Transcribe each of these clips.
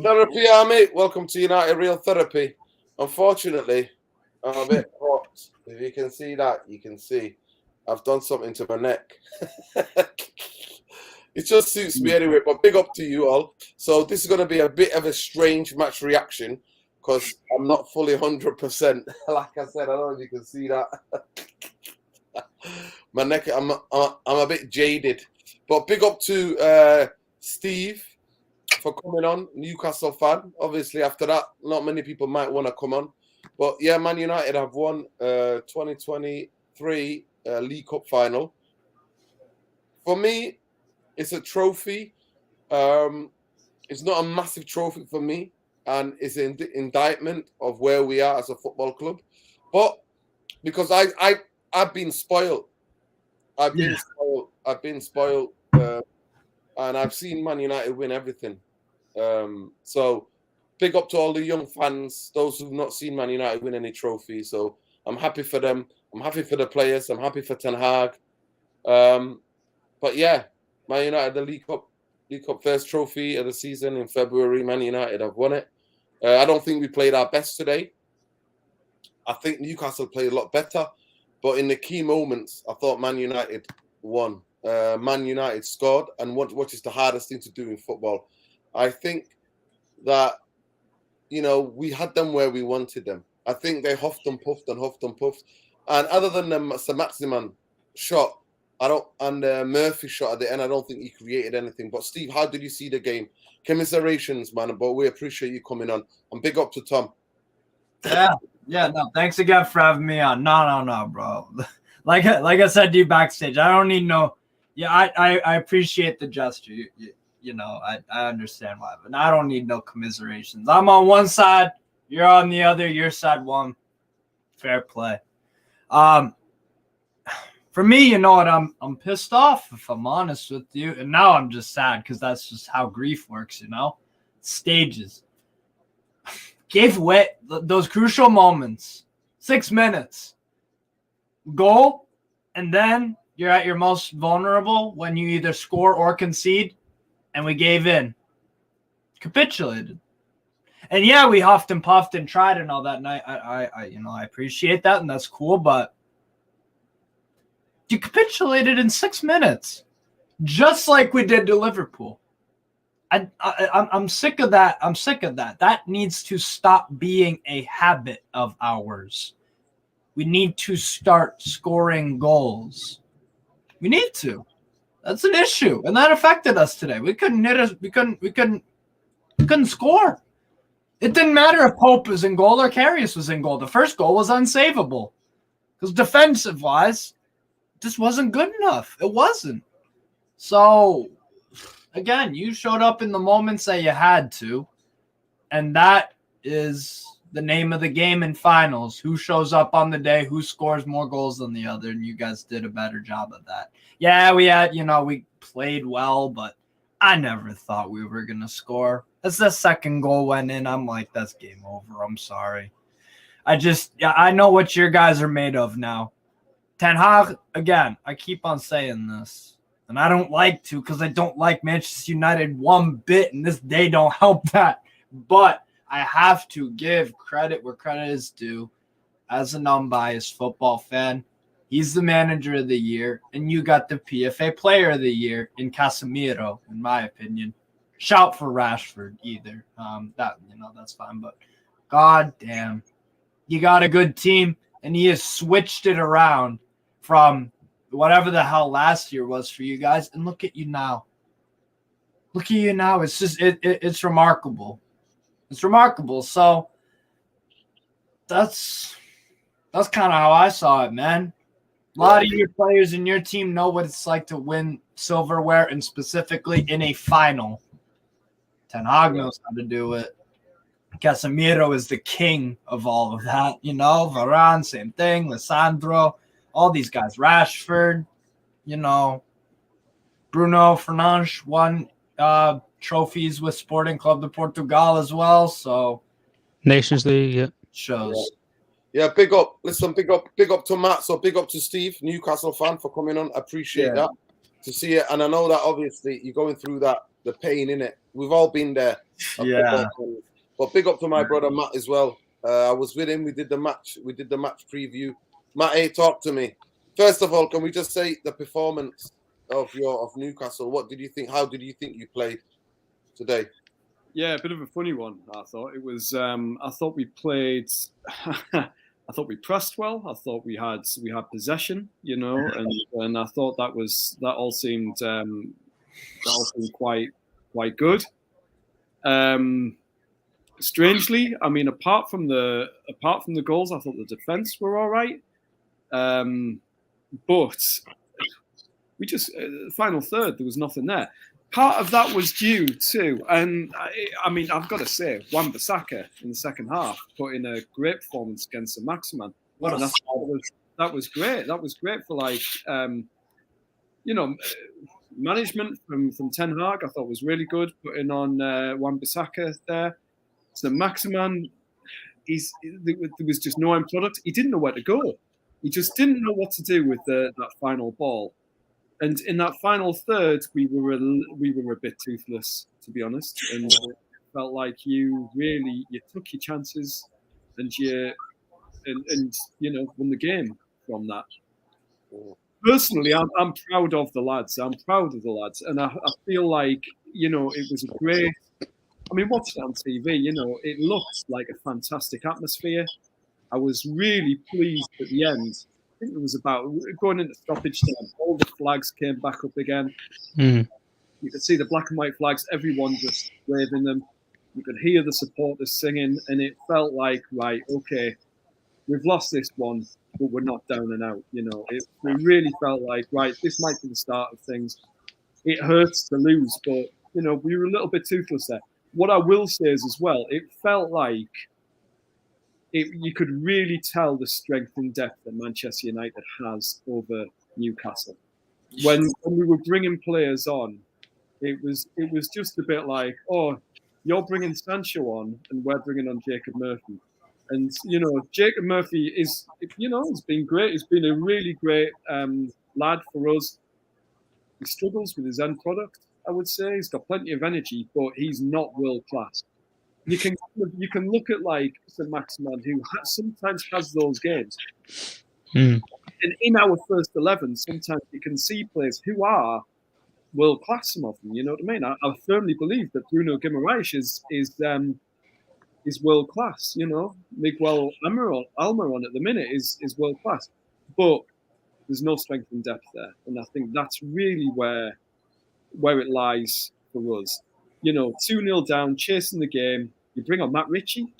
Therapy Army, welcome to United Real Therapy. Unfortunately, I'm a bit hot. If you can see that, you can see I've done something to my neck. It just suits me anyway, but big up to you all. So this is going to be a bit of a strange match reaction because I'm not fully 100%. Like I said, I don't know if you can see that. My neck, I'm a bit jaded. But big up to Steve for coming on, Newcastle fan. Obviously, after that, not many people might want to come on. But yeah, Man United have won 2023 League Cup final. For me, it's a trophy. It's not a massive trophy for me, and it's an indictment of where we are as a football club. But because I've been spoiled. I've been spoiled, and I've seen Man United win everything. So big up to all the young fans, those who've not seen Man United win any trophies. So I'm happy for them. I'm happy for the players. I'm happy for Ten Hag. But yeah, Man United, the League Cup first trophy of the season in February. Man United have won it. I don't think we played our best today. I think Newcastle played a lot better. But in the key moments, I thought Man United won. Man United scored, and what is the hardest thing to do in football? I think that, we had them where we wanted them. I think they huffed and puffed and huffed and puffed. And other than the Maximan shot, and Murphy shot at the end, I don't think he created anything. But Steve, how did you see the game? Commiserations, man, but we appreciate you coming on. And big up to Tom. Yeah, no, thanks again for having me on. No, bro. Like I said to you backstage, I don't need no. Yeah, I appreciate the gesture. I understand why, but I don't need no commiserations. I'm on one side, you're on the other. Your side won. Fair play. For me, you know what? I'm pissed off, if I'm honest with you, and now I'm just sad because that's just how grief works. Stages. Gave away those crucial moments. 6 minutes. Goal, and then you're at your most vulnerable when you either score or concede, and we gave in. Capitulated. And yeah, we huffed and puffed and tried and all that night. I appreciate that, and that's cool, but you capitulated in 6 minutes. Just like we did to Liverpool. I'm sick of that. I'm sick of that. That needs to stop being a habit of ours. We need to start scoring goals. We need to. That's an issue, and that affected us today. We couldn't hit us. We couldn't score. It didn't matter if Pope was in goal or Karius was in goal. The first goal was unsavable because defensive-wise, it just wasn't good enough. It wasn't. So. Again, you showed up in the moments that you had to, and that is the name of the game in finals. Who shows up on the day, who scores more goals than the other, and you guys did a better job of that. Yeah, we played well, but I never thought we were going to score. As the second goal went in, I'm like, that's game over. I'm sorry. I know what your guys are made of now. Ten Hag, again, I keep on saying this. And I don't like to because I don't like Manchester United one bit, and this day don't help that. But I have to give credit where credit is due. As an unbiased football fan, he's the manager of the year, and you got the PFA player of the year in Casemiro, in my opinion. Shout for Rashford either. That's fine. But god damn, you got a good team, and he has switched it around from whatever the hell last year was for you guys, and look at you now. Look at you now. It's just it's remarkable. It's remarkable. So that's kind of how I saw it, man. A lot of your players in your team know what it's like to win silverware, and specifically in a final. Ten Hag knows how to do it. Casemiro is the king of all of that. Varane, same thing. Lissandro. All these guys, Rashford, Bruno Fernandes won trophies with Sporting Club de Portugal as well. So Nations League, yeah. Shows. Yeah, big up. Listen, big up to Matt. So big up to Steve, Newcastle fan, for coming on. Appreciate that to see it. And I know that obviously you're going through that the pain in it. We've all been there. Yeah. But big up to my brother Matt as well. I was with him. We did the match preview. Matt, hey, talk to me. First of all, can we just say the performance of Newcastle? What did you think? How did you think you played today? Yeah, a bit of a funny one. I thought it was. I thought we played. I thought we pressed well. I thought we had possession, and I thought that all seemed quite good. Strangely, I mean, apart from the goals, I thought the defense were all right. But we just final third, there was nothing there. Part of that was due to, and I mean, I've got to say, Wan-Bissaka in the second half put in a great performance against the Maximan. That was great. That was great for management from Ten Hag. I thought was really good putting on Wan-Bissaka there. So Maximan, there was just no end product. He didn't know where to go. He just didn't know what to do with that final ball. And in that final third, we were a bit toothless, to be honest. And it felt like you took your chances, and won the game from that. Personally, I'm proud of the lads. And I feel like it was a great. I mean, watching it on TV, it looked like a fantastic atmosphere. I was really pleased at the end. I think it was about going into stoppage time. All the flags came back up again. Mm. You could see the black and white flags, everyone just waving them. You could hear the supporters singing, and it felt like, right, okay, we've lost this one, but we're not down and out. It really felt like, right, this might be the start of things. It hurts to lose, but we were a little bit toothless there. What I will say is as well, it felt like you could really tell the strength and depth that Manchester United has over Newcastle. When we were bringing players on, it was just a bit like, oh, you're bringing Sancho on and we're bringing on Jacob Murphy. And, Jacob Murphy is, he's been great. He's been a really great lad for us. He struggles with his end product, I would say. He's got plenty of energy, but he's not world class. You can look at like St. Maximan, who sometimes has those games. Mm. And in our first 11, sometimes you can see players who are world class. Some of them, you know what I mean. I firmly believe that Bruno Guimaraes is world class. Miguel Almiron at the minute is world class, but there's no strength and depth there, and I think that's really where it lies for us. 2-0 down, chasing the game. You bring on Matt Ritchie.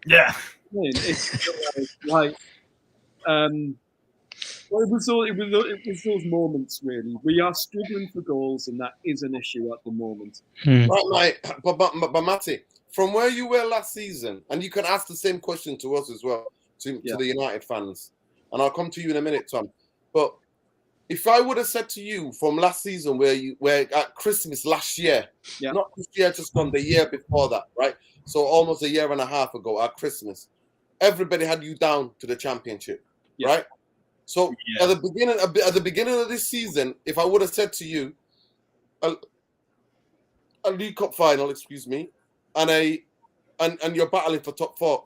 Yeah. I mean, it's like, well, it was those moments really. We are struggling for goals, and that is an issue at the moment. Right, but Matty, from where you were last season, and you can ask the same question to us as well, to the United fans, and I'll come to you in a minute, Tom. But if I would have said to you from last season, where at Christmas last year, not this year, just gone, the year before that, right? So almost a year and a half ago at Christmas, everybody had you down to the championship, right? So at the beginning of this season, if I would have said to you, a League Cup final, excuse me, and you're battling for top 4,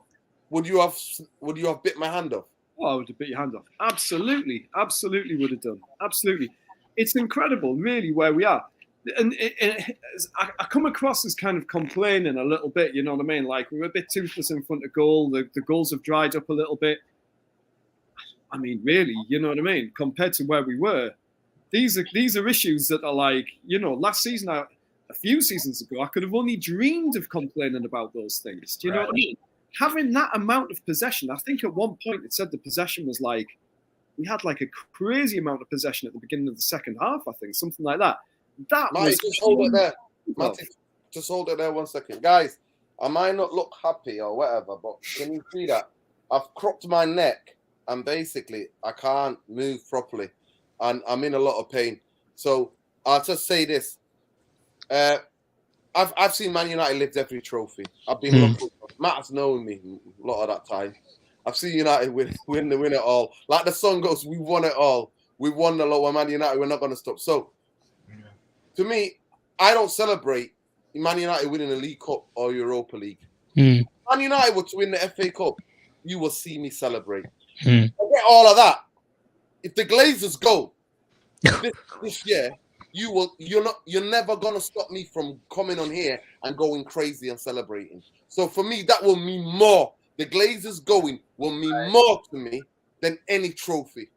would you have bit my hand off? Oh, I would have bit your hand off. Absolutely would have done. Absolutely. It's incredible, really, where we are. And I come across as kind of complaining a little bit, you know what I mean? Like, we're a bit toothless in front of goal. The goals have dried up a little bit. I mean, really, you know what I mean? Compared to where we were, these are issues that are like, last season, a few seasons ago, I could have only dreamed of complaining about those things. Do you know what I mean? Having that amount of possession, I think at one point it said the possession was like, we had like a crazy amount of possession at the beginning of the second half, I think, something like that. Just hold it there. Matty, just hold it there 1 second. Guys, I might not look happy or whatever, but can you see that? I've cropped my neck and basically I can't move properly and I'm in a lot of pain. So I'll just say this. I've seen Man United lift every trophy. I've been lucky. Matt's known me a lot of that time. I've seen United win it all. Like the song goes, we won it all. We won a lot. When Man United, we're not going to stop. So, to me, I don't celebrate Man United winning the League Cup or Europa League. Mm. Man United were to win the FA Cup, you will see me celebrate. Mm. Forget all of that. If the Glazers go this year, you're never gonna stop me from coming on here and going crazy and celebrating. So for me, that will mean more. The Glazers going will mean more to me than any trophy.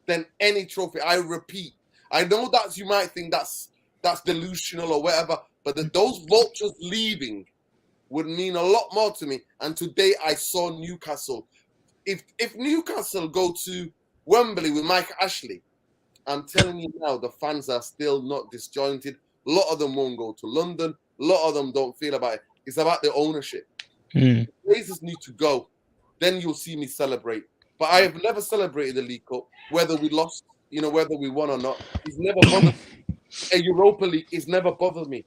I repeat. I know that you might think that's delusional or whatever, but those vultures leaving would mean a lot more to me. And today I saw Newcastle. If Newcastle go to Wembley with Mike Ashley, I'm telling you now, the fans are still not disjointed. A lot of them won't go to London. A lot of them don't feel about it. It's about the ownership. Mm. The Glazers need to go. Then you'll see me celebrate. But I have never celebrated the League Cup, whether we lost, whether we won or not. It's never bothered me. A Europa League is never bothered me.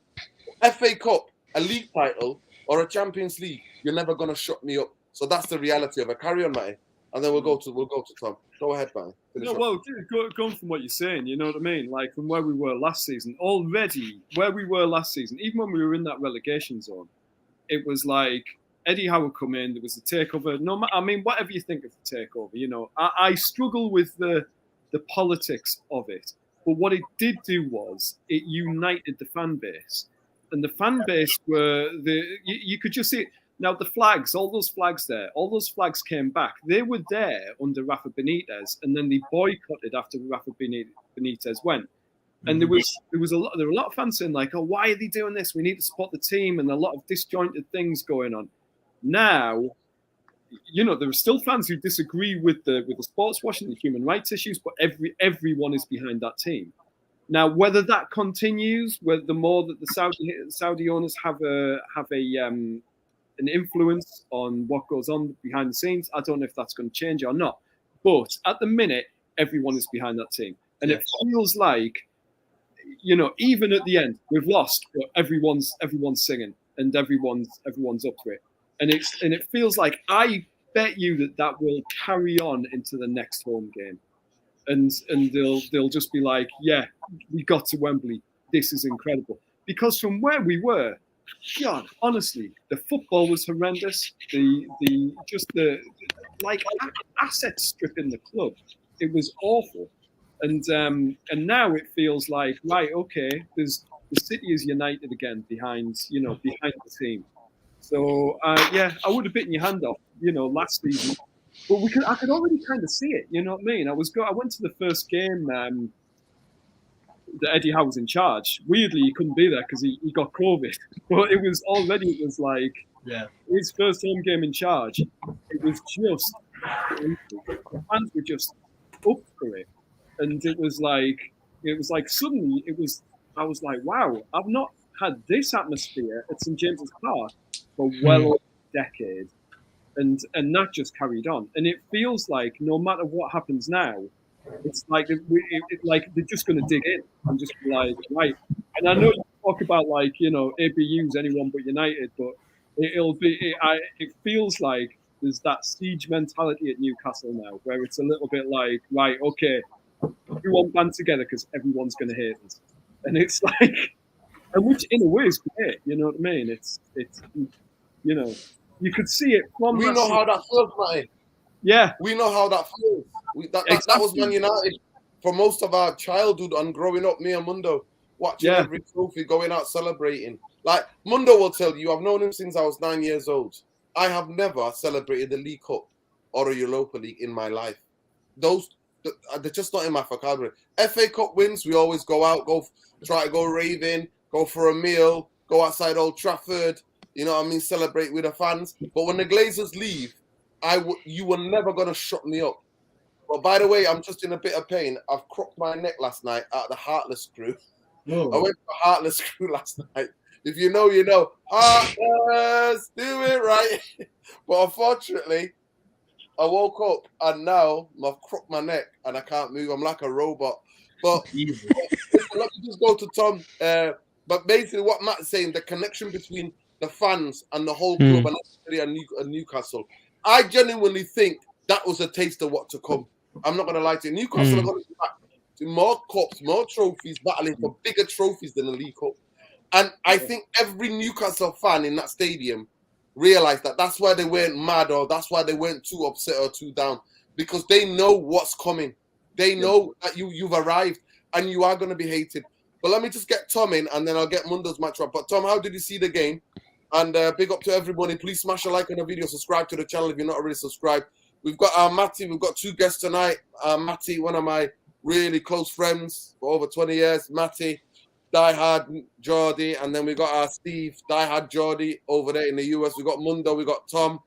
FA Cup, a league title, or a Champions League, you're never gonna shut me up. So that's the reality of it. Carry on, Matty, and then we'll go to Tom. Go ahead, Matty. No, well, going from what you're saying, you know what I mean? Like from where we were last season, already where we were last season, even when we were in that relegation zone, it was like Eddie Howe would come in. There was a takeover. I mean, whatever you think of the takeover, I struggle with the politics of it. But what it did do was it united the fan base, and the fan base were you could just see it. Now the flags, all those flags came back. They were there under Rafa Benitez, and then they boycotted after Rafa Benitez went. And there were a lot of fans saying like, "Oh, why are they doing this? We need to support the team," and a lot of disjointed things going on. Now, there are still fans who disagree with the sports washing, the human rights issues, but everyone is behind that team. Now, whether that continues, whether the more that the Saudi owners have an influence on what goes on behind the scenes, I don't know if that's going to change or not. But at the minute, everyone is behind that team, and it feels like, even at the end, we've lost, but everyone's singing and everyone's up for it, and it feels like I bet you that will carry on into the next home game, and they'll just be like, yeah, we got to Wembley, this is incredible, because from where we were. God, honestly, the football was horrendous. The asset strip in the club, it was awful. And now it feels like, right, okay, the city is united again behind the team. So I would have bitten your hand off, last season, but I could already kind of see it. You know what I mean? I went to the first game. That Eddie Howe was in charge. Weirdly, he couldn't be there because he got COVID. But it was like his first home game in charge. It was just the fans were just up for it, and it was like suddenly I was like, wow, I've not had this atmosphere at St James's Park for well over a decade, and that just carried on. And it feels like no matter what happens now. It's like they're just going to dig in and just be like, right. And I know you talk about ABUs, anyone but United, but it feels like there's that siege mentality at Newcastle now, where it's a little bit like, right, okay, everyone band together because everyone's going to hate us, and it's like, and which in a way is great, you know what I mean? It's you could see it from. We know how that feels, Matty. Yeah, we know how that feels. That was Man United for most of our childhood and growing up. Me and Mundo watching every trophy, going out celebrating. Like Mundo will tell you, I've known him since I was 9 years old. I have never celebrated the League Cup or a Europa League in my life. They're just not in my vocabulary. FA Cup wins, we always go out, try to go raving, go for a meal, go outside Old Trafford. You know what I mean? Celebrate with the fans. But when the Glazers leave, you were never gonna shut me up. But by the way, I'm just in a bit of pain. I've cropped my neck last night at the Heartless Screw. Oh. I went to Heartless Screw last night. If you know, you know. Heartless, do it right. But unfortunately, I woke up and now I've cropped my neck and I can't move. I'm like a robot. But let me just go to Tom. But basically, what Matt's saying, the connection between the fans and the whole club and Newcastle, I genuinely think that was a taste of what to come. I'm not going to lie to you. Newcastle are going to be back to more cups, more trophies, battling for bigger trophies than the League Cup. And I think every Newcastle fan in that stadium realized that that's why they weren't mad, or that's why they weren't too upset or too down, because they know what's coming. They know that you've arrived and you are going to be hated. But let me just get Tom in, and then I'll get Mundo's match up. But Tom, how did you see the game? And big up to everybody. Please smash a like on the video. Subscribe to the channel if you're not already subscribed. We've got Matty. We've got 2 guests tonight. Matty, one of my really close friends for over 20 years. Matty, diehard Geordie. And then we got our Steve, diehard Geordie over there in the US. We got Mundo. We got Tom.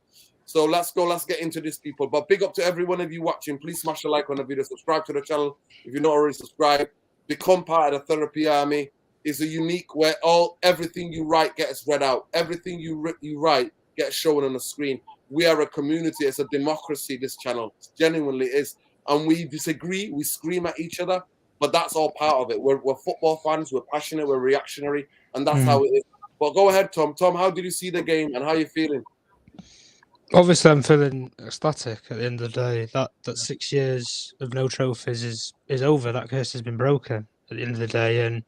So let's go. Let's get into this, people. But big up to every one of you watching. Please smash a like on the video. Subscribe to the channel if you're not already subscribed. Become part of the Therapy Army. It's a unique where everything you write gets read out. Everything you write gets shown on the screen. We are a community. It's a democracy, this channel. It genuinely is. And we disagree. We scream at each other. But that's all part of it. We're football fans. We're passionate. We're reactionary. And that's how it is. But go ahead, Tom. Tom, how did you see the game and how are you feeling? Obviously, I'm feeling ecstatic at the end of the day. That 6 years of no trophies is over. That curse has been broken at the end of the day. And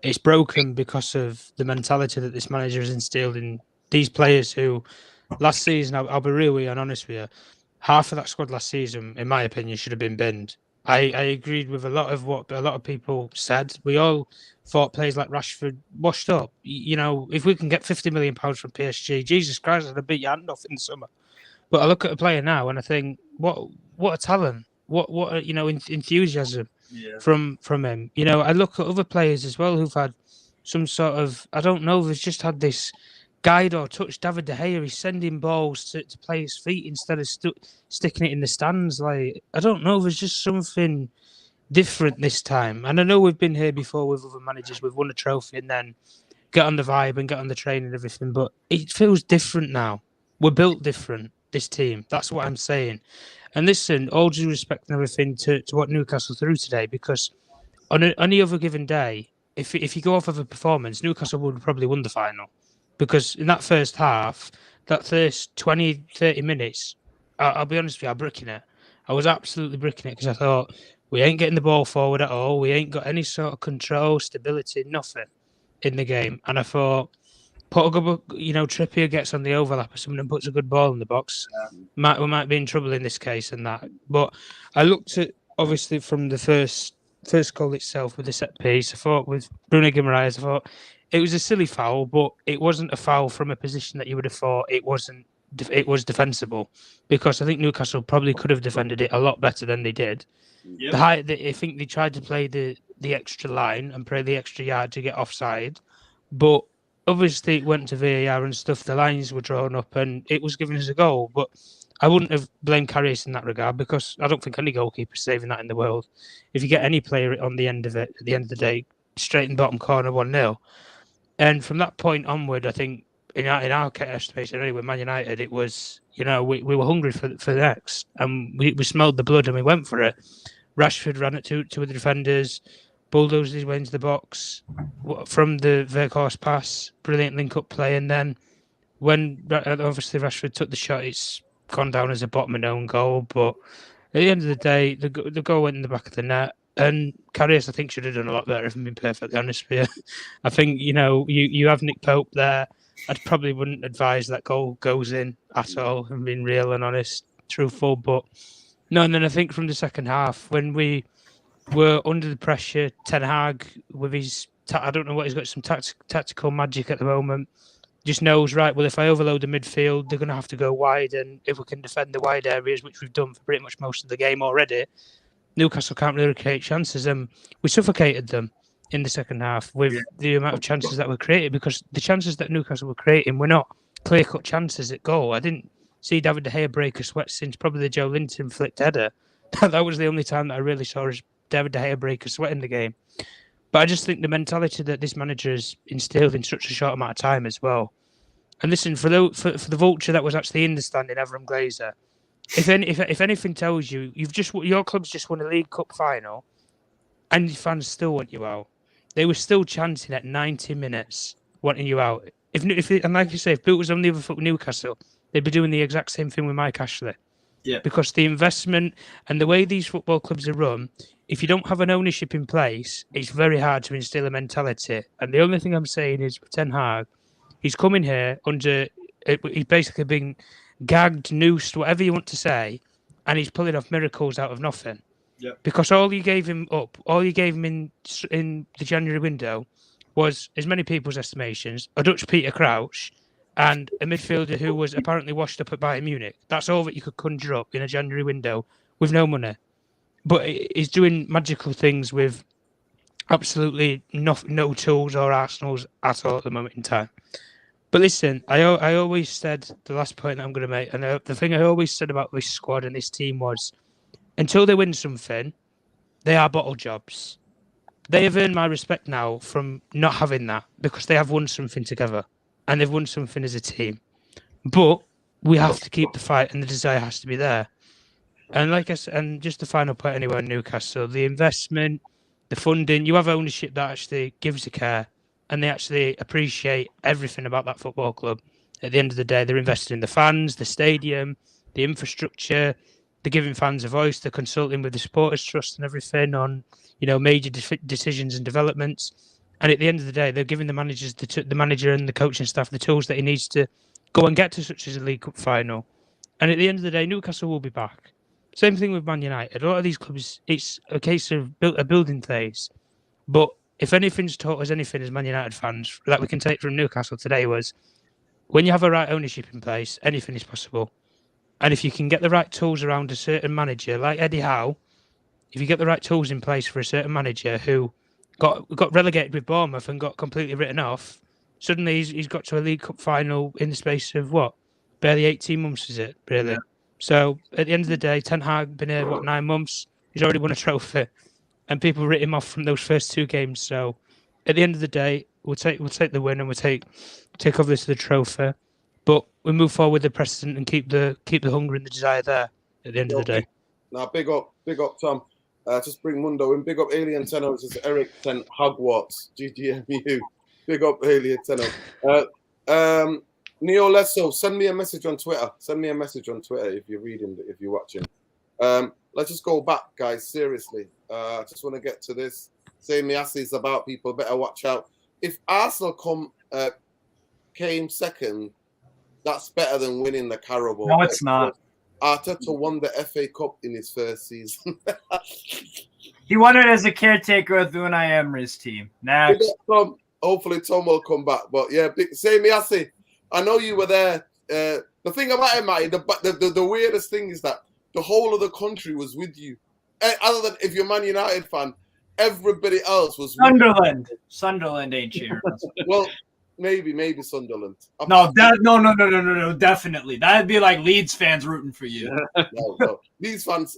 it's broken because of the mentality that this manager has instilled in these players who, last season, I'll be really honest with you, half of that squad last season, in my opinion, should have been binned. I agreed with a lot of what a lot of people said. We all thought players like Rashford washed up. You know, if we can get £50 million from PSG, Jesus Christ, I'd have beat your hand off in the summer. But I look at a player now and I think, what a talent, what enthusiasm from him. You know, I look at other players as well who've had some sort of, I don't know, they've just had this guide or touch. David De Gea, he's sending balls to players' feet instead of sticking it in the stands. Like, I don't know, there's just something different this time. And I know we've been here before with other managers. We've won a trophy and then get on the vibe and get on the train and everything. But it feels different now. We're built different, this team. That's what I'm saying. And listen, all due respect and everything to what Newcastle threw today, because on any other given day, if you go off of a performance, Newcastle would have probably won the final. Because in that first half, that first 20, 30 minutes, I'll be honest with you, I'm bricking it. I was absolutely bricking it because I thought, we ain't getting the ball forward at all. We ain't got any sort of control, stability, nothing in the game. And I thought, Trippier gets on the overlap or something and puts a good ball in the box. We might be in trouble in this case and that. But I looked at, obviously, from the first goal itself with the set piece. I thought with Bruno Guimaraes, I thought it was a silly foul, but it wasn't a foul from a position that you would have thought it was defensible, because I think Newcastle probably could have defended it a lot better than they did. Yep. I think they tried to play the extra line and play the extra yard to get offside, but obviously it went to VAR and stuff. The lines were drawn up and it was given as a goal, but I wouldn't have blamed Karius in that regard, because I don't think any goalkeeper is saving that in the world. If you get any player on the end of it, at the end of the day, straight in the bottom corner, 1-0. And from that point onward, I think in our estimation, anyway, Man United, it was, we were hungry for the next, and we smelled the blood and we went for it. Rashford ran it to the defenders, bulldozed his way into the box from the Weghorst pass, brilliant link-up play, and then when obviously Rashford took the shot, it's gone down as a bottom and own goal. But at the end of the day, the goal went in the back of the net. And Karius, I think, should have done a lot better, if I'm being perfectly honest with you. I think, you have Nick Pope there. I probably wouldn't advise that goal goes in at all, I'm being real and honest, truthful. But no, and then I think from the second half, when we were under the pressure, Ten Hag, with his, I don't know what, he's got some tactical magic at the moment, just knows, right, well, if I overload the midfield, they're going to have to go wide. And if we can defend the wide areas, which we've done for pretty much most of the game already, Newcastle can't really create chances, and we suffocated them in the second half with the amount of chances that were created, because the chances that Newcastle were creating were not clear-cut chances at goal. I didn't see David De Gea break a sweat since probably the Joe Linton flicked header. That was the only time that I really saw David De Gea break a sweat in the game. But I just think the mentality that this manager has instilled in such a short amount of time as well. And listen, for the vulture that was actually in the standing, Avram Glazer, if anything tells you, your club's just won a League Cup final, and your fans still want you out. They were still chanting at 90 minutes, wanting you out. And like you say, if Bill was on the other foot with Newcastle, they'd be doing the exact same thing with Mike Ashley. Yeah. Because the investment and the way these football clubs are run, if you don't have an ownership in place, it's very hard to instill a mentality. And the only thing I'm saying is, Ten Hag, he's coming here he's basically been gagged, noosed, whatever you want to say, and he's pulling off miracles out of nothing. Yep. Because all you gave him in the January window was, as many people's estimations, a Dutch Peter Crouch and a midfielder who was apparently washed up at Bayern Munich. That's all that you could conjure up in a January window with no money. But he's doing magical things with absolutely no tools or arsenals at all at the moment in time. But listen, I always said, the last point I'm going to make, and the thing I always said about this squad and this team was, until they win something, they are bottle jobs. They have earned my respect now from not having that, because they have won something together and they've won something as a team. But we have to keep the fight, and the desire has to be there. And like I said, and just the final point anyway in Newcastle, the investment, the funding, you have ownership that actually gives a care, and they actually appreciate everything about that football club. At the end of the day, they're invested in the fans, the stadium, the infrastructure. They're giving fans a voice. They're consulting with the supporters trust and everything on, major decisions and developments. And at the end of the day, they're giving the managers, the manager and the coaching staff, the tools that he needs to go and get to such as a League Cup final. And at the end of the day, Newcastle will be back. Same thing with Man United. A lot of these clubs, it's a case of a building phase. But if anything's taught us anything as Man United fans that we can take from Newcastle today was, when you have a right ownership in place, anything is possible. And if you can get the right tools around a certain manager, like Eddie Howe, if you get the right tools in place for a certain manager who got relegated with Bournemouth and got completely written off, suddenly he's got to a League Cup final in the space of barely 18 months, is it, really? Yeah. So at the end of the day, Ten Hag been here, 9 months? He's already won a trophy, and people writ him off from those first 2 games. So at the end of the day, we'll take the win, and we'll take obviously the trophy. But we move forward with the precedent and keep the hunger and the desire there at the end of the day. Now, big up, Tom. Just bring Mundo in. Big up Alien Tenor. This is Eric Ten Hogwarts. GGMU. Big up Alien Tenor. Neo Lesso, send me a message on Twitter. If you're reading, if you're watching. Let's just go back, guys. Seriously. I just want to get to this. Say Miasi's about people. Better watch out. If Arsenal came second, that's better than winning the Carabao. No, it's not. Arteta won the FA Cup in his first season. He won it as a caretaker with Unai Emery's team. Next. Hopefully Tom will come back. But yeah, say Miasi, I know you were there. The thing about it, Matty, the weirdest thing is that the whole of the country was with you. Other than if you're a Man United fan, everybody else was Sunderland. Sunderland ain't cheering. Well, maybe Sunderland. No, definitely. That'd be like Leeds fans rooting for you. No. Leeds fans,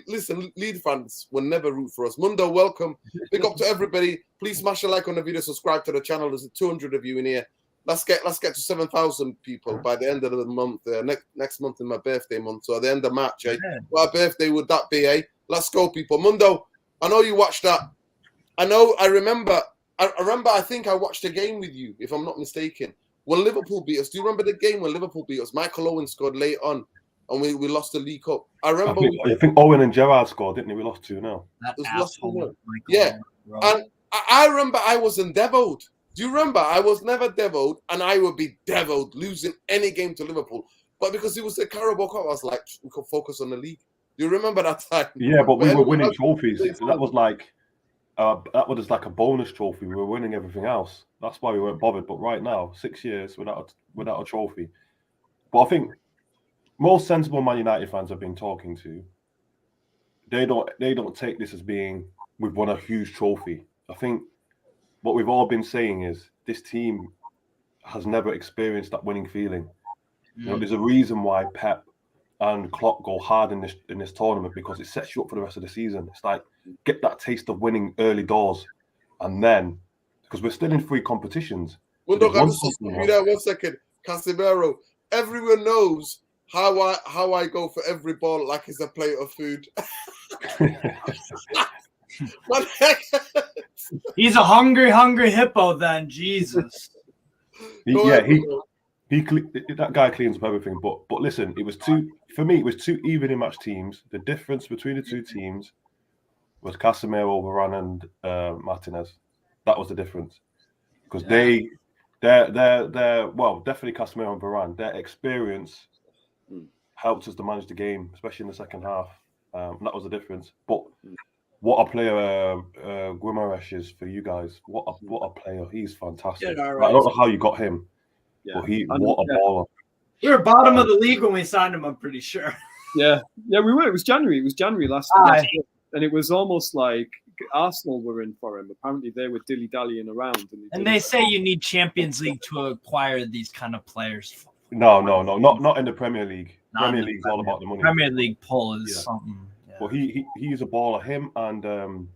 listen, Leeds fans will never root for us. Mundo, welcome. Big up to everybody. Please smash a like on the video, subscribe to the channel. There's 200 of you in here. Let's get to 7,000 people by the end of the month. Next month is my birthday month, so at the end of March. What birthday would that be? Let's go, people. Mundo, I know you watched that. I remember. I think I watched a game with you, if I'm not mistaken, when Liverpool beat us. Do you remember the game when Liverpool beat us? Michael Owen scored late on, and we lost the League Cup. I think Owen and Gerrard scored, didn't they? We lost 2-0. Yeah, and I remember I wasn't deviled. Do you remember? I was never deviled, and I would be deviled losing any game to Liverpool. But because it was the Carabao Cup, I was like, we could focus on the league. Do you remember that time? Yeah, but we were winning trophies. That was like a bonus trophy. We were winning everything else. That's why we weren't bothered. But right now, 6 years without a trophy. But I think most sensible Man United fans I've been talking to, they don't take this as being we've won a huge trophy. I think what we've all been saying is this team has never experienced that winning feeling. You know, there's a reason why Pep and Klopp go hard in this tournament, because it sets you up for the rest of the season. It's like, get that taste of winning early doors, and then, because we're still in 3 competitions. Well, look, I'll just be there 1 second. Casemiro, everyone knows how I go for every ball like it's a plate of food. He's a hungry hippo then, Jesus. That guy cleans up everything. But listen, it was two evenly matched teams. The difference between the 2 teams was Casemiro, Varane, and Martinez. That was the difference because they're well, definitely Casemiro and Varane. Their experience helped us to manage the game, especially in the second half. That was the difference. But what a player Guimaraes is for you guys. What a player. He's fantastic. Yeah, I don't know how you got him, but what a baller. We were bottom of the league when we signed him, I'm pretty sure. Yeah, we were. It was January. It was January last year. And it was almost like Arsenal were in for him. Apparently, they were dilly-dallying around. And they say you need Champions League to acquire these kind of players. No, not in the Premier League. Premier League's all about the money. Premier League pull is something. Yeah. Well, he's a baller. Him and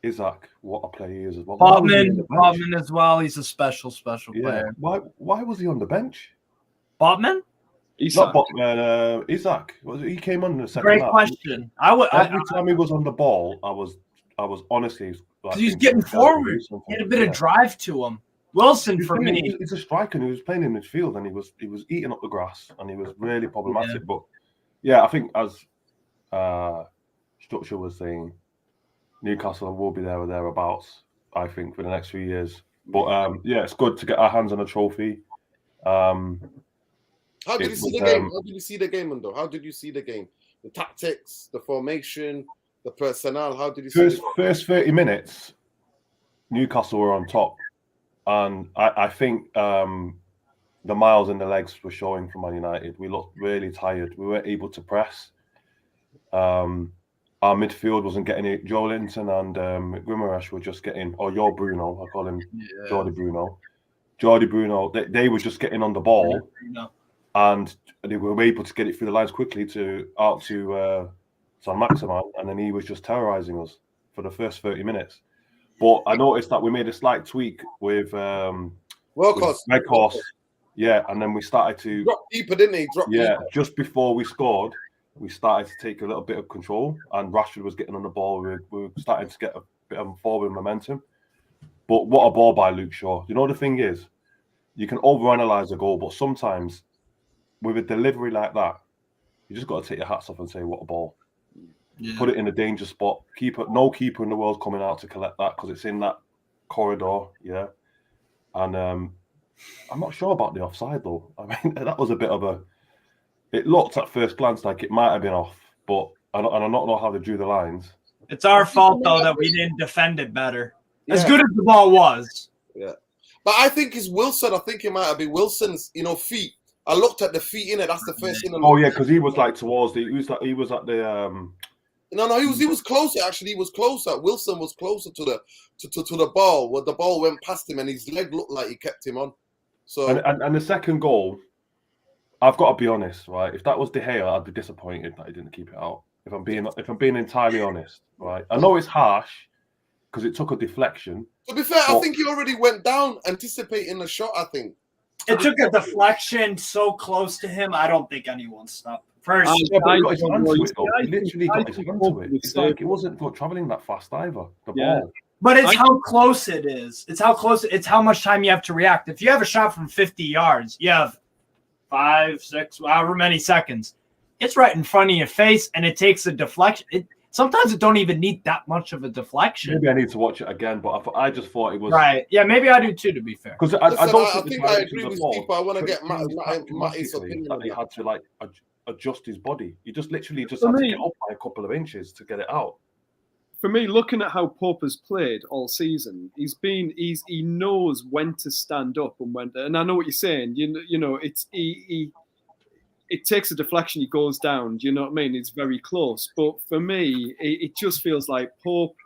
Isaac, what a player he is as well. Botman as well. He's a special player. Why was he on the bench? Botman? Not Botman. Isaac. He came on in the second half. Great question. Every time he was on the ball, I was honestly because he's getting forward. He had a bit of drive to him. Wilson for me. He's a striker. And he was playing in midfield, and he was eating up the grass, and he was really problematic. But I think as Structure was saying, Newcastle will be there or thereabouts. I think for the next few years. But it's good to get our hands on a trophy. How did you see the game? How did you see the game, Mundo? How did you see the game? The tactics, the formation, the personnel. How did you see it? First 30 minutes, Newcastle were on top. And I think the miles in the legs were showing for Man United. We looked really tired. We weren't able to press. Our midfield wasn't getting it. Joe Linton and Guimaraes were just getting, or Bruno, I call him Jordi Bruno. They were just getting on the ball. And they were able to get it through the lines quickly out to San Maximan, and then he was just terrorizing us for the first 30 minutes. But I noticed that we made a slight tweak with Weghorst. Yeah, and then we started to drop deeper, didn't he? Deeper. Just before we scored, we started to take a little bit of control, and Rashford was getting on the ball. We were starting to get a bit of forward momentum. But what a ball by Luke Shaw! You know, the thing is, you can overanalyze a goal, but sometimes with a delivery like that, you just got to take your hats off and say, what a ball. Yeah. Put it in a danger spot. No keeper in the world coming out to collect that because it's in that corridor, And I'm not sure about the offside, though. I mean, that was a bit of a... It looked at first glance like it might have been off, but I don't know how they drew the lines. It's our fault, though, that we didn't defend it better. As good as the ball was. Yeah. But I think it's Wilson. I think it might have been Wilson's, feet. I looked at the feet in it. That's the first thing. Because he was like towards the. He was at the. No. He was closer. Actually, he was closer. Wilson was closer to the ball. Where the ball went past him, and his leg looked like he kept him on. So and the second goal, I've got to be honest, right? If that was De Gea, I'd be disappointed that he didn't keep it out. If I'm being entirely honest, right? I know it's harsh because it took a deflection. To be fair, I think he already went down anticipating the shot. I think. It took a deflection so close to him. I don't think anyone stopped. First, he got his hand to it. He literally got his hand to it. It's like it wasn't traveling that fast either. The ball. But it's how close it is. It's how close. It's how much time you have to react. If you have a shot from 50 yards, you have 5, 6, however many seconds. It's right in front of your face, and it takes a deflection. Sometimes it don't even need that much of a deflection. Maybe I need to watch it again, but I just thought it was right. Yeah, maybe I do too. To be fair, because I think I agree with Steve. I want to get Matty's opinion that he had to adjust his body. He just literally had to get up by a couple of inches to get it out. For me, looking at how Pope has played all season, he knows when to stand up and when. And I know what you're saying. You know, it takes a deflection, he goes down. Do you know what I mean? It's very close. But for me, it just feels like Pope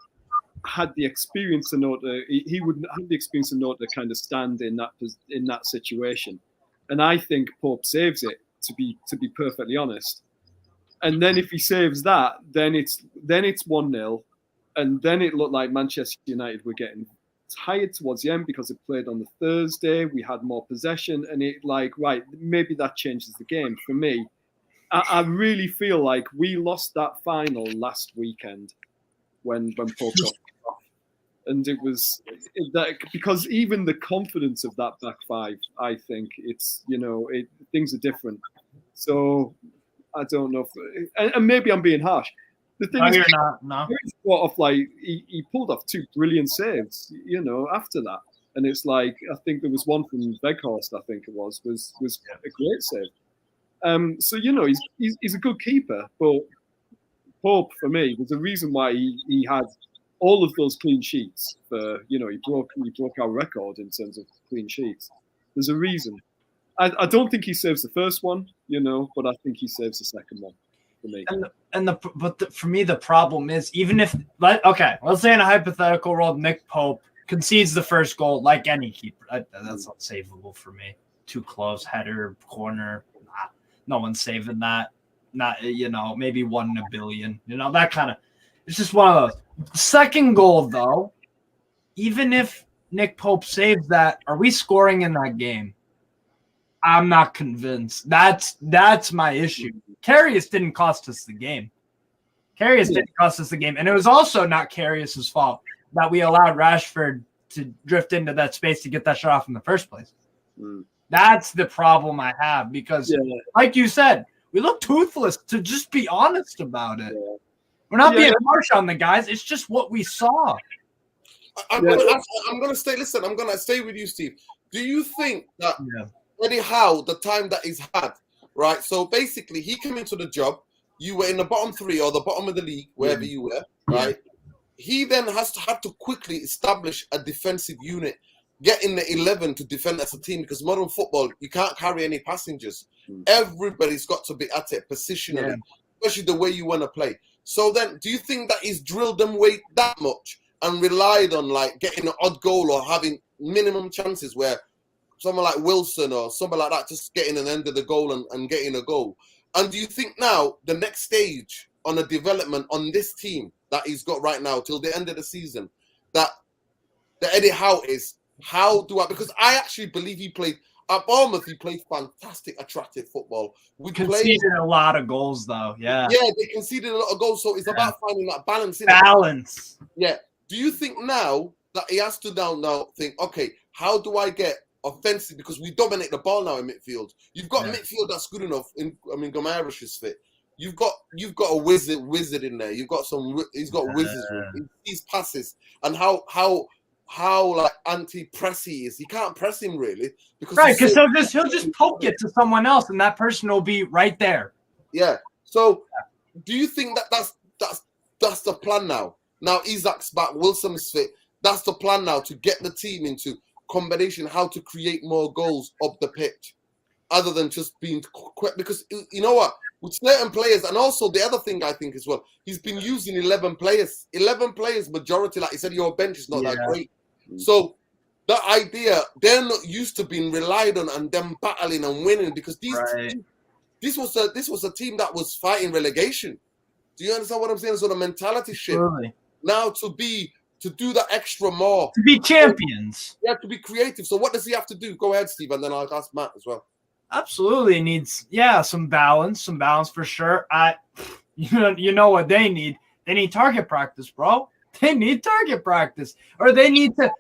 had the experience to know he would have the experience to know to kind of stand in that situation. And I think Pope saves it, to be perfectly honest. And then if he saves that, then it's 1-0. And then it looked like Manchester United were getting tired towards the end because it played on the Thursday. We had more possession, and maybe that changes the game. For me, I really feel like we lost that final last weekend when Pope got off. And it was that because even the confidence of that back five, I think it's, things are different. So I don't know and maybe I'm being harsh, the thing No, is, you're not. No. sort of like he pulled off 2 brilliant saves, after that. And it's like, I think there was one from Veghorst, I think it was a great save. So he's a good keeper, but Pope for me, there's a reason why he had all of those clean sheets. He broke our record in terms of clean sheets. There's a reason. I don't think he saves the first one, but I think he saves the second one for me. For me, the problem is let's say in a hypothetical world, Nick Pope concedes the first goal like any keeper. That's not savable for me. Too close, header, corner. No one's saving that. Not, maybe 1 in a billion. That kind of. It's just one of those. Second goal, though, even if Nick Pope saves that, are we scoring in that game? I'm not convinced. That's my issue. Karius didn't cost us the game. And it was also not Karius's fault that we allowed Rashford to drift into that space to get that shot off in the first place. That's the problem I have because, like you said, we look toothless, to just be honest about it. Yeah. We're not being harsh on the guys. It's just what we saw. I'm gonna stay with you, Steve. Do you think that Eddie Howe, the time that he's had, right? So basically, he came into the job. You were in the bottom 3 or the bottom of the league, wherever you were, right? He then had to quickly establish a defensive unit, get in the 11 to defend as a team, because modern football, you can't carry any passengers. Everybody's got to be at it positionally, especially the way you want to play. So then, do you think that he's drilled them weight that much and relied on like getting an odd goal or having minimum chances where someone like Wilson or someone like that just getting an end of the goal and getting a goal? And do you think now the next stage on a development on this team that he's got right now till the end of the season, that the Eddie Howe is, because I actually believe he played at Bournemouth, he played fantastic, attractive football. We conceded a lot of goals, though. Yeah, they conceded a lot of goals. So it's about finding that balance. Yeah. Do you think now that he has to now think, okay, how do I get offensive? Because we dominate the ball now in midfield. You've got midfield that's good enough. Gomaresh is fit. You've got a wizard in there. He's got wizards. He sees passes and how like anti-press he is. He can't press him really because he'll just poke it to someone else, and that person will be right there. Yeah. So, do you think that's the plan now? Now Isaac's back, Wilson's fit. That's the plan now to get the team into combination, how to create more goals up the pitch, other than just being quick. Because you know what, with certain players, and also the other thing I think as well, he's been using 11 players. 11 players, majority, like he said, your bench is not that great. So that idea, they're not used to being relied on and them battling and winning, because this was a team that was fighting relegation. Do you understand what I'm saying? So the mentality shift now to do that extra more, to be champions. You have to be creative. So what does he have to do? Go ahead, Steve, and then I'll ask Matt as well. Absolutely needs some balance for sure. You know what they need? They need target practice, bro. They need target practice, or they need to.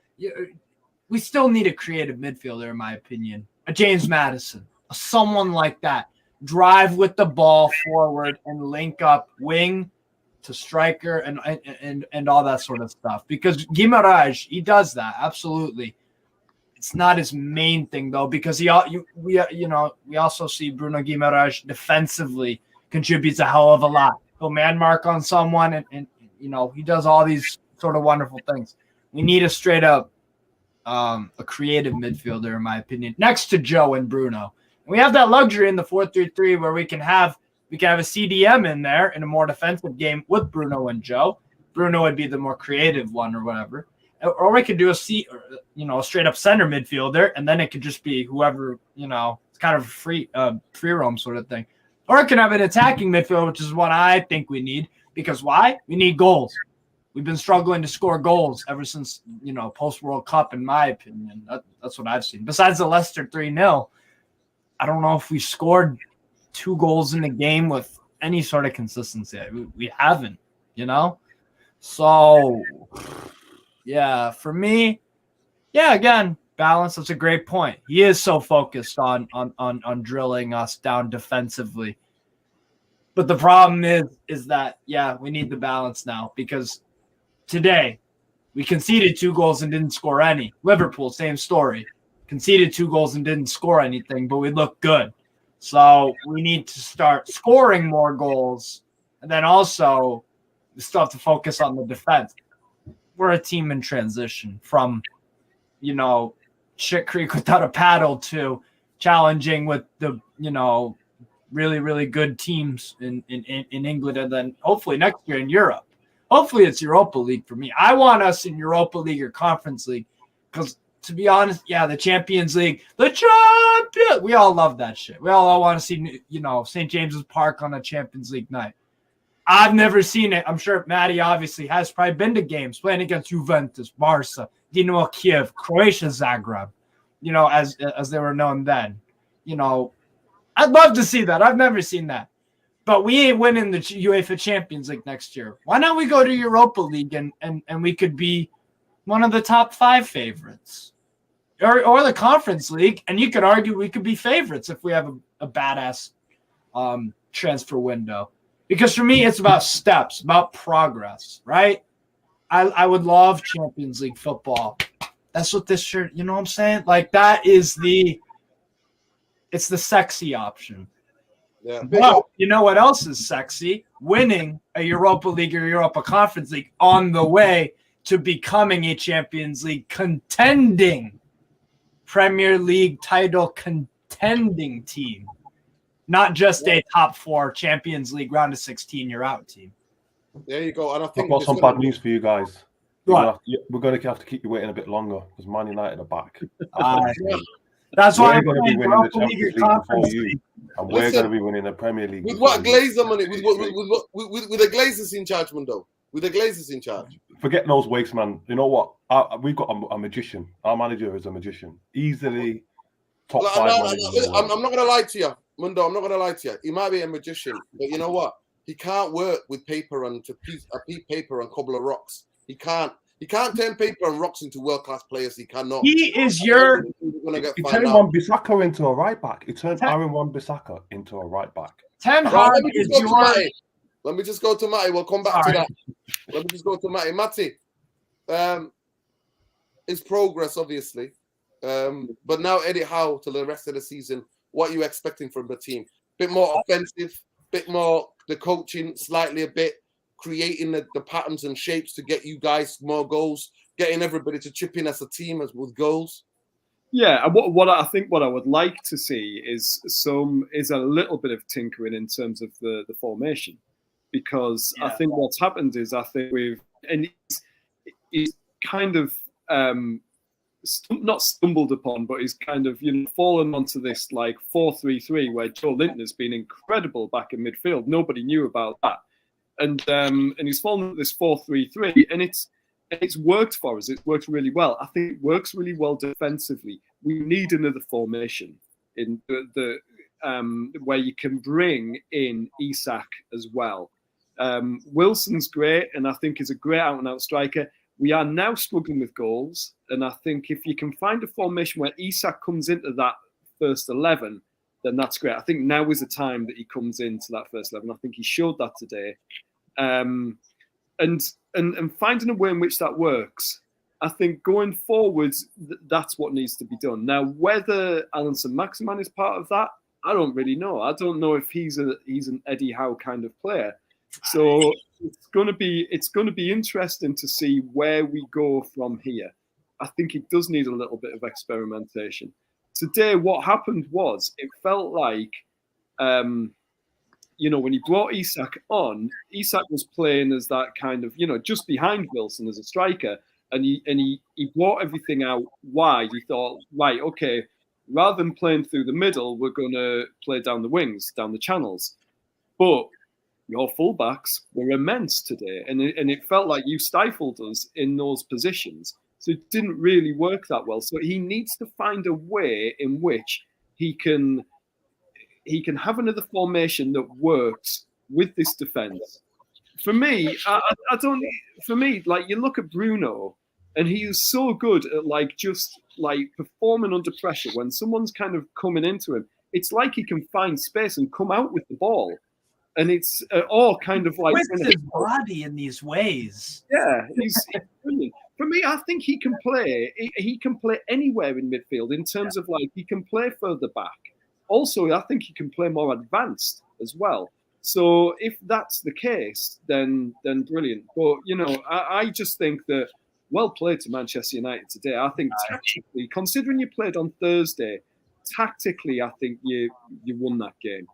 We still need a creative midfielder, in my opinion. A James Maddison, someone like that. Drive with the ball forward and link up wing to striker and all that sort of stuff. Because Guimaraes, he does that absolutely. It's not his main thing though, because we also see Bruno Guimaraes defensively contributes a hell of a lot. He'll man mark on someone and he does all these sort of wonderful things. We need a straight up a creative midfielder, in my opinion, next to Joe and Bruno. And we have that luxury in the 4-3-3 where we can have a CDM in there in a more defensive game with Bruno and Joe. Bruno would be the more creative one or whatever. Or we could do a straight up center midfielder, and then it could just be whoever, it's kind of free roam sort of thing. Or it can have an attacking midfield, which is what I think we need. Because why? We need goals. We've been struggling to score goals ever since, post-World Cup, in my opinion. That's what I've seen. Besides the Leicester 3-0, I don't know if we scored 2 goals in the game with any sort of consistency. We haven't, So, yeah, for me, again, balance. That's a great point. He is so focused on drilling us down defensively. But the problem is that, yeah, we need the balance now because today we conceded 2 goals and didn't score any. Liverpool, same story. Conceded 2 goals and didn't score anything, but we look good. So we need to start scoring more goals. And then also we still have to focus on the defense. We're a team in transition from, shit creek without a paddle to challenging with the, really, really good teams in England and then hopefully next year in Europe. Hopefully it's Europa League for me. I want us in Europa League or Conference League because, to be honest, yeah, the Champions League, we all love that shit. We all want to see, St. James's Park on a Champions League night. I've never seen it. I'm sure Maddie obviously has probably been to games playing against Juventus, Barca, Dinamo Kiev, Croatia, Zagreb, as they were known then. I'd love to see that. I've never seen that. But we ain't winning the UEFA Champions League next year. Why not we go to Europa League and we could be one of the top 5 favorites? Or the Conference League, and you could argue we could be favorites if we have a badass transfer window. Because for me, it's about steps, about progress, right? I would love Champions League football. That's what this shirt, you know what I'm saying? Like that is it's the sexy option. Yeah. But you know what else is sexy? Winning a Europa League or Europa Conference League on the way to becoming a Champions League contending Premier League title contending team. Not just a top 4 Champions League round of 16 you're out team. There you go. And I think I've got some bad news for you guys. What? We're going to have to keep you waiting a bit longer because Man United are back. That's why I'm going to be playing winning the Europa League Champions or League before Conference you, League. and we're going to be winning the Premier League. With what Glazer money? With the Glazers in charge, Mundo? With the Glazers in charge? Forget those wakes, man. You know what? We've got a magician. Our manager is a magician. Easily top 5 managers in the world. I'm not going to lie to you, Mundo. I'm not going to lie to you. He might be a magician, but you know what? He can't work with paper and a piece of paper and a couple of rocks. He can't. He can't turn paper and rocks into world-class players. He cannot. He is your... He turned Wan-Bissaka into a right back. He turned Aaron Wan-Bissaka into a right back. Ten Hag is your... Let me just go to Matty. We'll come back to that. Let me just go to Matty. Matty, it's progress, obviously. But now, Eddie Howe, to the rest of the season, what are you expecting from the team? Bit more offensive, bit more the coaching, slightly a bit, creating the patterns and shapes to get you guys more goals, getting everybody to chip in as a team with goals. Yeah, and what I think what I would like to see is a little bit of tinkering in terms of the formation, because I think what's happened is he's kind of not stumbled upon, but he's kind of fallen onto this like 4-3-3 where Joe Linton has been incredible back in midfield. Nobody knew about that, and he's fallen into this 4-3-3, and it's worked for us. It's worked really well. I think it works really well defensively. We need another formation in the where you can bring in Isak as well. Wilson's great, and I think is a great out-and-out striker. We are now struggling with goals, and I think if you can find a formation where Isak comes into that first 11, then that's great. I think now is the time that he comes into that first 11. I think he showed that today. And finding a way in which that works, I think going forwards, that's what needs to be done. Now, whether Alan Saint-Maximin is part of that, I don't really know. I don't know if he's an Eddie Howe kind of player. So it's going to be interesting to see where we go from here. I think it does need a little bit of experimentation. Today, what happened was it felt like, when he brought Isak on, Isak was playing as that kind of, just behind Wilson as a striker, and he brought everything out wide. He thought, right, okay, rather than playing through the middle, we're going to play down the wings, down the channels. But your fullbacks were immense today, and it felt like you stifled us in those positions. So it didn't really work that well. So he needs to find a way in which he can have another formation that works with this defense. For me, I don't. For me, like you look at Bruno, and he is so good at just performing under pressure. When someone's kind of coming into him, it's like he can find space and come out with the ball. and it's all kind of like twists his body in these ways. Yeah, he's brilliant. For me, I think he can play. He can play anywhere in midfield in terms of like he can play further back. Also, I think he can play more advanced as well. So if that's the case, then brilliant. But you know, I just think that well played to Manchester United today. I think tactically, considering you played on Thursday, tactically, I think you won that game.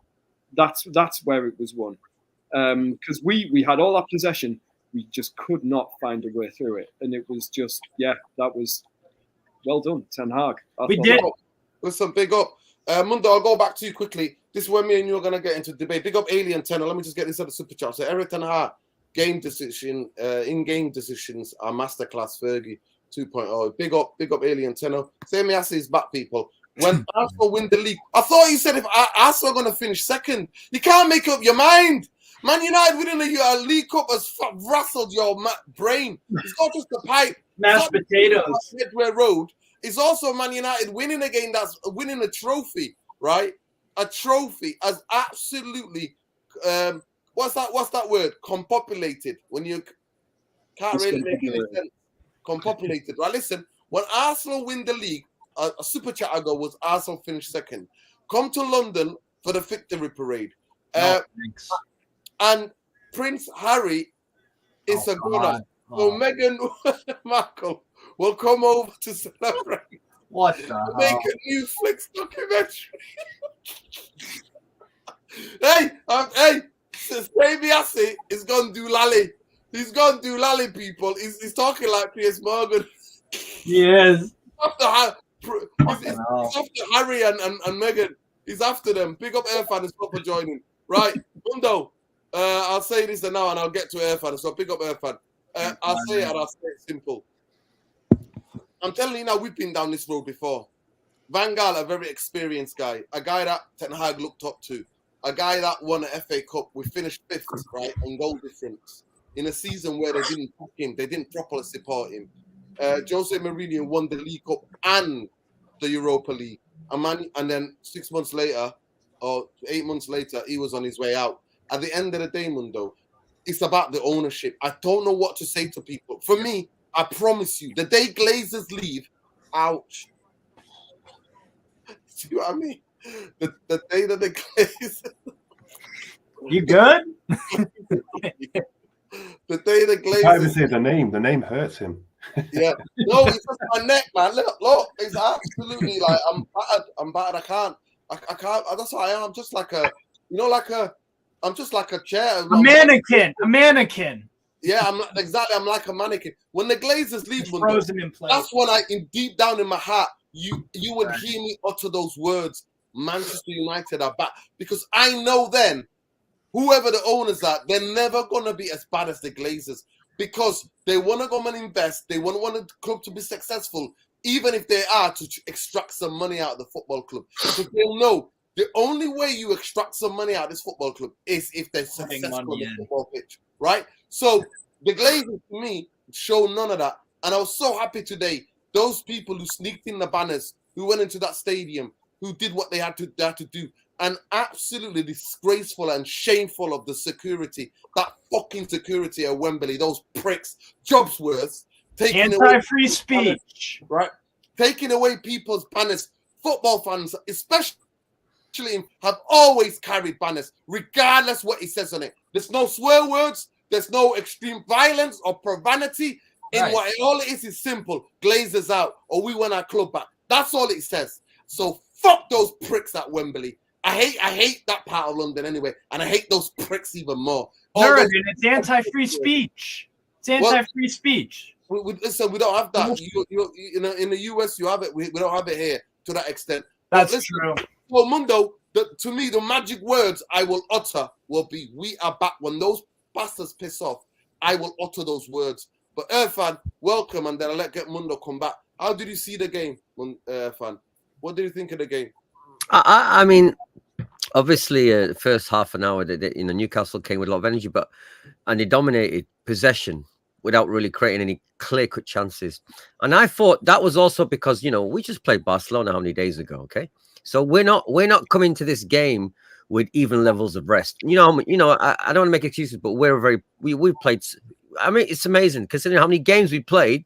That's where it was won. Because we had all our possession, we just could not find a way through it, and it was just that was well done, Ten Hag. We did. Listen, big up, Mundo. I'll go back to you quickly. This is where me and you are gonna get into debate. Big up, Alien Tenor. Let me just get this other super chat. So Eric Ten Hag, in-game decisions are masterclass. Fergie 2.0. Big up, Alien Tenor. Say me, I see his back, people. When Arsenal win the league, I thought you said if Arsenal are going to finish second, you can't make up your mind. Man United winning a League Cup has rustled your brain. It's not just the pipe. Mashed potatoes. Midway Road. It's also Man United winning a game that's winning a trophy, right? A trophy as absolutely, what's that word? Compopulated. When you can't really make any sense. Compopulated, right? Listen, when Arsenal win the league, a super chat I got was Arsenal finished second. Come to London for the victory parade. And Prince Harry is a goner. So Meghan Markle will come over to celebrate. What the make a new Flicks documentary. hey, Biassi is going to do lally. He's going to do lally, people. He's talking like Piers Morgan. Yes. He's after Harry and Meghan. He's after them. Big up Airfan as well for joining. Right, Mundo. I'll say this now and I'll get to Airfan. So big up Airfan. I'll say it simple. I'm telling you now, we've been down this road before. Van Gaal, a very experienced guy, a guy that Ten Hag looked up to, a guy that won an FA Cup. We finished 5th, right, on goal difference in a season where they didn't pick him, they didn't properly support him. Jose Mourinho won the League Cup and the Europa League. And then 6 months later, or 8 months later, he was on his way out. At the end of the day, Mundo, it's about the ownership. I don't know what to say to people. For me, I promise you, the day Glazers leave, ouch. See what I mean? The day that the Glazers... You good? The day the Glazers... I can't even say the name hurts him. Yeah. No, it's just my neck, man. Look, it's absolutely like, I'm battered. I can't, that's what I am. I'm just like I'm just like a chair. A mannequin. Yeah, I'm like a mannequin. When the Glazers leave, frozen in place. That's when deep down in my heart, you would hear me utter those words. Manchester United are back, because I know then, whoever the owners are, they're never gonna be as bad as the Glazers, because they want to go and invest. They want the club to be successful, even if they are to extract some money out of the football club. Because they'll know the only way you extract some money out of this football club is if they're successful on the football pitch, right? So the Glazers, to me, show none of that. And I was so happy today. Those people who sneaked in the banners, who went into that stadium, who did what they had to do, and absolutely disgraceful and shameful of the security, that fucking security at Wembley, those pricks, Jobsworth, taking anti-free speech, right? Taking away people's banners. Football fans, especially, have always carried banners, regardless what it says on it. There's no swear words. There's no extreme violence or profanity. What all it is simple. Glazers out, or we want our club back. That's all it says. So fuck those pricks at Wembley. I hate that part of London anyway, and I hate those pricks even more. It's anti-free speech. It's anti-free speech. Listen, we don't have that. You know, in the US, you have it. We don't have it here to that extent. That's true. Well, Mundo, to me, the magic words I will utter will be, "We are back." When those bastards piss off, I will utter those words. But Irfan, welcome, and then I'll get Mundo come back. How did you see the game, Irfan? What did you think of the game? I mean, obviously, the first half an hour, Newcastle came with a lot of energy, and they dominated possession without really creating any clear-cut chances. And I thought that was also because, we just played Barcelona how many days ago, okay? So we're not coming to this game with even levels of rest. I don't want to make excuses, but we've played. I mean, it's amazing considering how many games we played.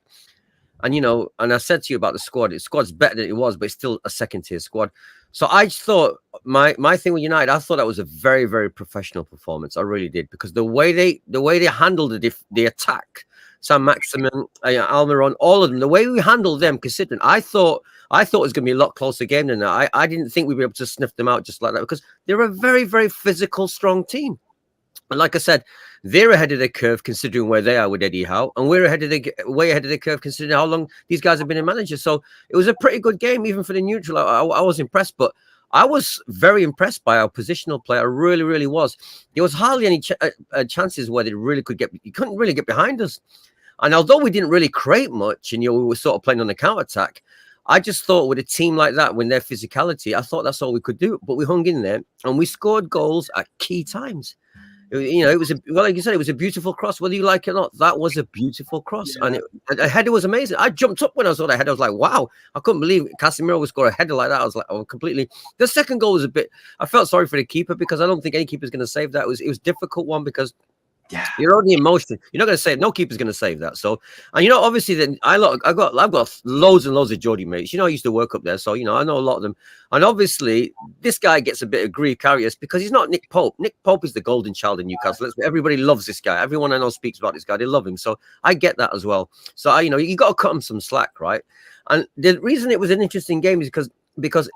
And and I said to you about the squad. The squad's better than it was, but it's still a second tier squad. So I just thought my thing with United, I thought that was a very, very professional performance. I really did, because the way they handled the attack, Sam Maximin, Almiron, all of them, the way we handled them, considering I thought it was going to be a lot closer game than that. I didn't think we'd be able to sniff them out just like that, because they're a very, very physical, strong team. And like I said, they're ahead of the curve considering where they are with Eddie Howe, and we're way ahead of the curve considering how long these guys have been in manager. So it was a pretty good game, even for the neutral. I was impressed, but I was very impressed by our positional play. I really, really was. There was hardly any chances where they really you couldn't really get behind us. And although we didn't really create much, and we were sort of playing on the counter attack, I just thought with a team like that, when their physicality, I thought that's all we could do. But we hung in there and we scored goals at key times. It was like you said, it was a beautiful cross, whether you like it or not. That was a beautiful cross, and the header was amazing. I jumped up when I saw that header. I was like, "Wow!" I couldn't believe Casemiro would score a header like that. I was like, "Oh, completely." The second goal was a bit. I felt sorry for the keeper, because I don't think any keeper's going to save that. It was a difficult one, because you're on the emotion. You're not going to save. No keeper's going to save that. So, and obviously, then I've got loads and loads of Geordie mates. I used to work up there, so I know a lot of them. And obviously, this guy gets a bit of grief, Carrius, because he's not Nick Pope. Nick Pope is the golden child in Newcastle. Everybody loves this guy. Everyone I know speaks about this guy. They love him. So I get that as well. So you got to cut him some slack, right? And the reason it was an interesting game is because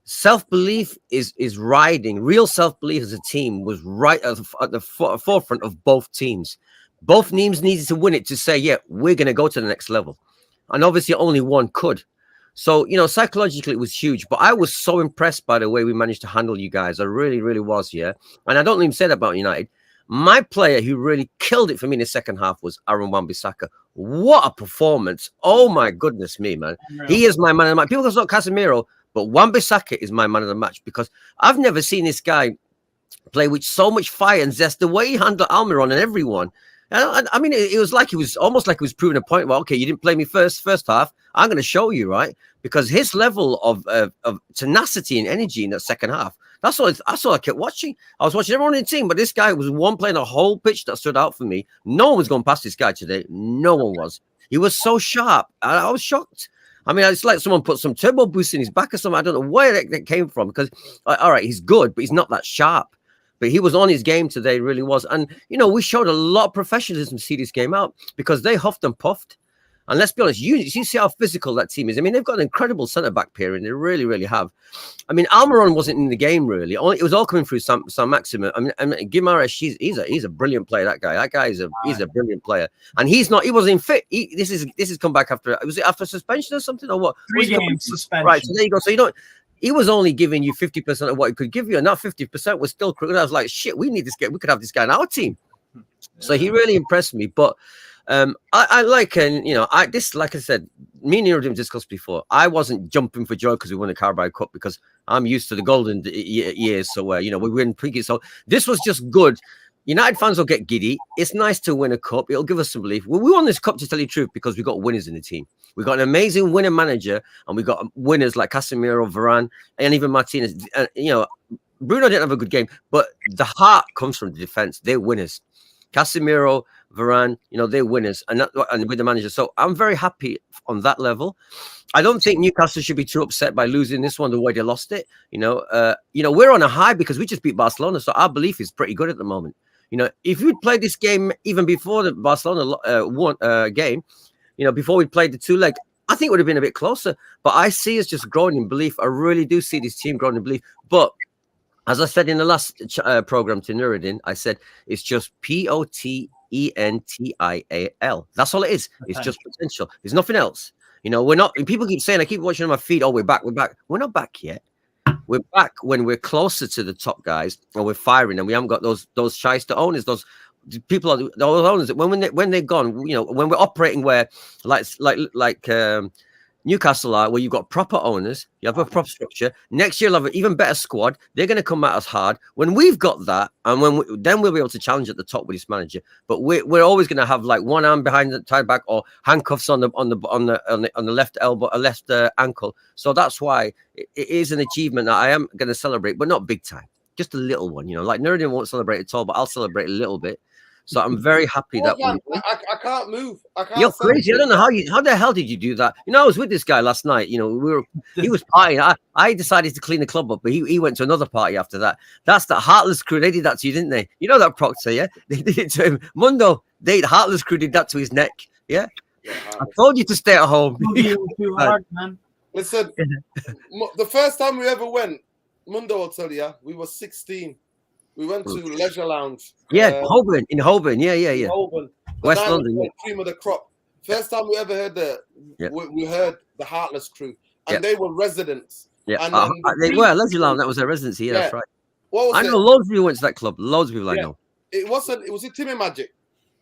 self-belief is riding. Real self-belief as a team was right at the forefront of both teams. Both teams needed to win it to say, yeah, we're going to go to the next level. And obviously only one could. So, psychologically it was huge. But I was so impressed by the way we managed to handle you guys. I really, really was, yeah. And I don't even say that about United. My player who really killed it for me in the second half was Aaron Wan-Bissaka. What a performance. Oh, my goodness me, man. He is my man of the match. People go, Casemiro, but Wan-Bissaka is my man of the match, because I've never seen this guy play with so much fire and zest. The way he handled Almiron and everyone. I mean, it was almost like he was proving a point. Well, okay, you didn't play me first half. I'm going to show you, right? Because his level of tenacity and energy in that second half, that's what I kept watching. I was watching everyone in the team, but this guy was one playing the whole pitch that stood out for me. No one was going past this guy today. No one was. He was so sharp. I was shocked. I mean, it's like someone put some turbo boost in his back or something. I don't know where that came from, because, all right, he's good, but he's not that sharp. But he was on his game today, really was. And, we showed a lot of professionalism to see this game out, because they huffed and puffed. And let's be honest, you see how physical that team is. I mean, they've got an incredible centre-back pair, and they really, really have. I mean, Almiron wasn't in the game, really. It was all coming through Sam Maximin. I mean Guimaraes, he's a brilliant player, that guy. That guy is a brilliant player. And he wasn't fit. This is come back after, was it after suspension or something, or what? 3 games suspension. Right, so there you go. So he was only giving you 50% of what he could give you, and that 50% was still crooked. I was like, shit, we need this guy. We could have this guy in our team. So he really impressed me. But I like, and like I said, me and Nero didn't discuss before. I wasn't jumping for joy because we won the Carabao Cup, because I'm used to the golden years. So we win pre. So this was just good. United fans will get giddy. It's nice to win a cup. It'll give us some belief. Well, we won this cup, to tell you the truth, because we got winners in the team. We got an amazing winner manager, and we got winners like Casemiro, Varane, and even Martinez. Bruno didn't have a good game, but the heart comes from the defense. They're winners. Casemiro, Varane, they're winners, and with the manager. So I'm very happy on that level. I don't think Newcastle should be too upset by losing this one the way they lost it. We're on a high because we just beat Barcelona, so our belief is pretty good at the moment. If we'd played this game even before the Barcelona game, before we played the 2-leg, I think it would have been a bit closer. But I see us just growing in belief. I really do see this team growing in belief. But as I said in the last program to Nuruddin, I said it's just Potential. That's all it is. It's just potential. There's nothing else. We're not. People keep saying, I keep watching on my feed. Oh, we're back. We're back. We're not back yet. We're back when we're closer to the top guys, and we're firing, and we haven't got those shyster owners, those people, those owners. When they're gone, when we're operating where like Newcastle are, where you've got proper owners, you have a proper structure. Next year, you'll have an even better squad. They're going to come at us hard. When we've got that, and then we'll be able to challenge at the top with this manager. But we're always going to have like one arm behind the tie back or handcuffs on the left elbow, left ankle. So that's why it is an achievement that I am going to celebrate, but not big time. Just a little one, Like Nuruddin won't celebrate at all, but I'll celebrate a little bit. So I'm very happy that I can't move. I can't. You're crazy. I don't know how the hell did you do that? I was with this guy last night. He was partying. I decided to clean the club up, but he went to another party after that. That's the Heartless crew. They did that to you, didn't they? You know that Proctor, yeah? They did it to him. Mundo, the Heartless crew did that to his neck. Yeah. I told you to stay at home. Too hard, man. Listen, the first time we ever went, Mundo will tell you, we were 16. We went to Leisure Lounge. Yeah, Holborn. In Holborn. Yeah. Holborn. West London. Cream of the crop. First time we ever heard we heard the Heartless crew. And they were residents. Yeah, and they were. Leisure Lounge, that was their residency. Yeah, that's right. I know loads of people went to that club. Loads of people I know. It was it Timmy Magic?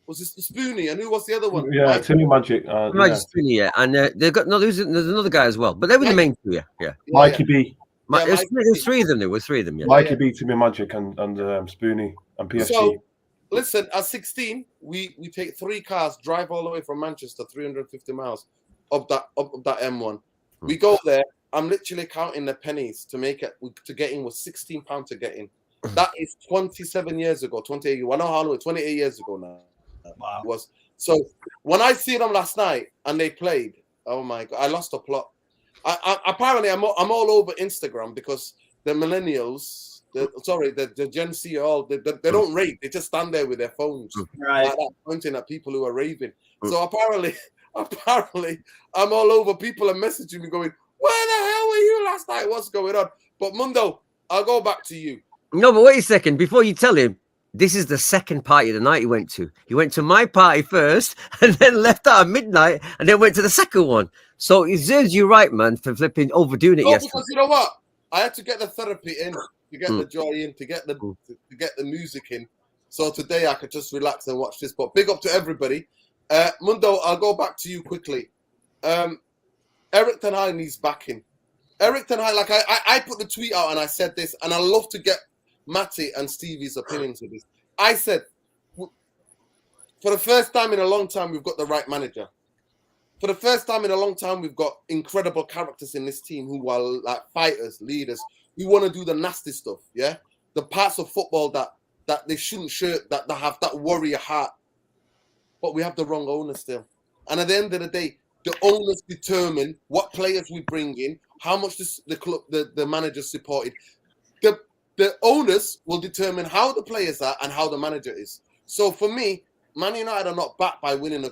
Was it Spoonie? And who was the other one? Yeah, Timmy Magic. Spoonie, yeah. And they've got there's another guy as well. But they were the main two, yeah. Mikey B. There's three of them. There were three of them. Yeah. Mikey B, Timmy Magic, and Spoonie and PSG. So, listen, at 16, we take 3 cars, drive all the way from Manchester, 350 miles, up that M1. We go there. I'm literally counting the pennies to get in. Was £16 to get in. That is 27 years ago. 28. I know how long. 28 years ago now. Wow. It was. So when I see them last night and they played, oh my God, I lost a plot. Apparently, I'm all over Instagram because the millennials, the Gen Z, they don't rave. They just stand there with their phones, right, like that, pointing at people who are raving. So apparently, I'm all over. People are messaging me going, "Where the hell were you last night? What's going on?" But Mundo, I'll go back to you. No, but wait a second. Before you tell him, this is the second party of the night he went to. He went to my party first and then left out at midnight and then went to the second one. So it serves you right, man, for flipping overdoing it yesterday. Because you know what? I had to get the therapy in, to get the joy in, to get the music in. So today I could just relax and watch this. But big up to everybody. Mundo, I'll go back to you quickly. Eric Ten Hag needs backing. Eric Ten Hag, like I put the tweet out and I said this, and I love to get Matty and Stevie's opinions of this. I said, for the first time in a long time, we've got the right manager. For the first time in a long time, we've got incredible characters in this team who are like fighters, leaders, who want to do the nasty stuff, yeah? The parts of football that they shouldn't shirt, that have that warrior heart. But we have the wrong owners still. And at the end of the day, the owners determine what players we bring in, how much the manager supported. The owners will determine how the players are and how the manager is. So for me, Man United are not backed by winning a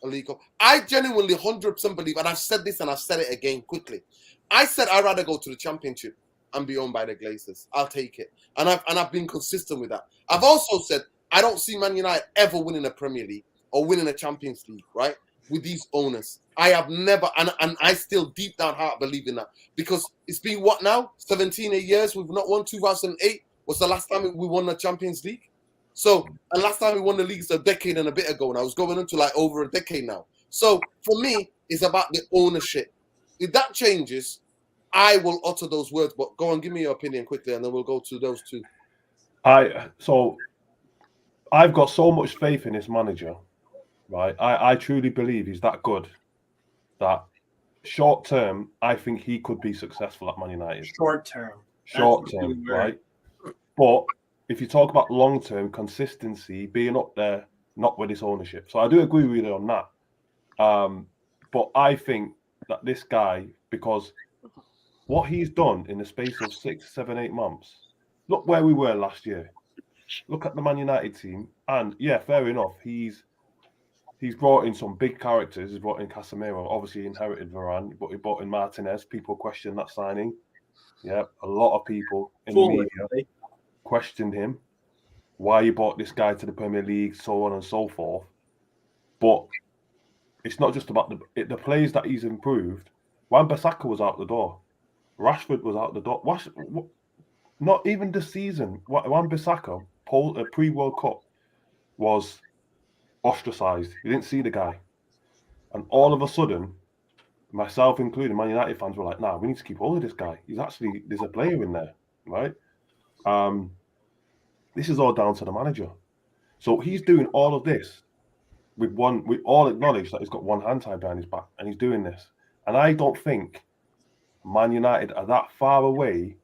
League Cup. I genuinely 100% believe, and I've said this and I've said it again quickly. I said I'd rather go to the Championship and be owned by the Glazers. I'll take it. And I've been consistent with that. I've also said I don't see Man United ever winning a Premier League or winning a Champions League, right? With these owners. I have never, and I still deep down heart believe in that. Because it's been what now? 17 years we've not won. 2008 was the last time we won the Champions League. So, and last time we won the league is a decade and a bit ago. And I was going into like over a decade now. So for me, it's about the ownership. If that changes, I will utter those words. But go on, give me your opinion quickly, and then we'll go to those two. So I've got so much faith in this manager, right? I truly believe he's that good that short term, I think he could be successful at Man United. Short term, right? But if you talk about long term consistency, being up there, not with his ownership. So I do agree with you on that. But I think that this guy, because what he's done in the space of 6, 7, 8 months, look where we were last year. Look at the Man United team, and yeah, fair enough. He's brought in some big characters. He's brought in Casemiro. Obviously, he inherited Varane, but he brought in Martinez. People question that signing. Yeah, a lot of people in the media questioned him. Why you brought this guy to the Premier League, so on and so forth. But it's not just about the players that he's improved. Wan-Bissaka was out the door. Rashford was out the door. Not even this season. Wan-Bissaka, pre-World Cup, was ostracized. You didn't see the guy. And all of a sudden, myself included, Man United fans were like, "Nah, we need to keep hold of this guy. There's a player in there, right?" This is all down to the manager. So he's doing all of this we all acknowledge that he's got one hand tied behind his back, and he's doing this. And I don't think Man United are that far away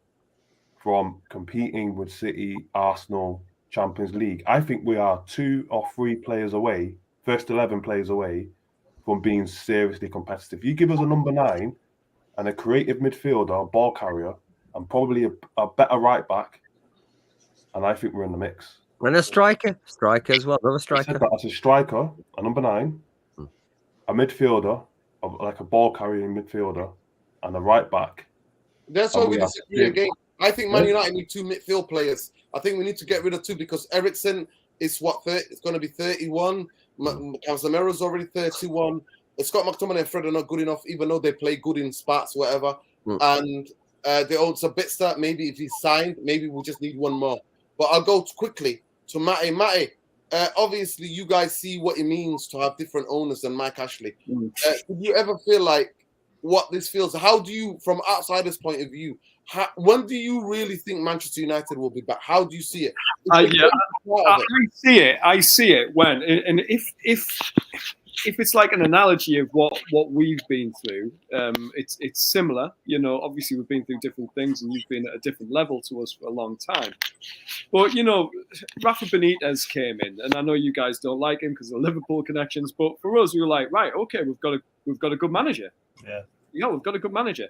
from competing with City, Arsenal, Champions League. I think we are 2 or 3 players away, first 11 players away from being seriously competitive. You give us a number 9 and a creative midfielder, ball carrier, and probably a better right back, and I think we're in the mix. And a striker as well. Another striker. That's a striker, a number 9, a midfielder, like a ball carrying midfielder, and a right back. That's why we disagree again. I think Man United need 2 midfield players. I think we need to get rid of 2 because Eriksen is it's going to be 31. Casemiro's already 31. Scott McTominay and Fred are not good enough, even though they play good in spots, whatever. And they also Bitster. Maybe if he's signed, maybe we just need 1 more. But I'll go quickly to Matty. Matty, obviously you guys see what it means to have different owners than Mike Ashley. Did you ever feel like what this feels? How do you, from outsider's point of view, when do you really think Manchester United will be back? How do you see it? I see it when, and if it's like an analogy of what we've been through, it's similar. You know, obviously we've been through different things, and you've been at a different level to us for a long time. But you know, Rafa Benitez came in, and I know you guys don't like him because of Liverpool connections. But for us, we were like, right, okay, we've got a good manager. Yeah, we've got a good manager.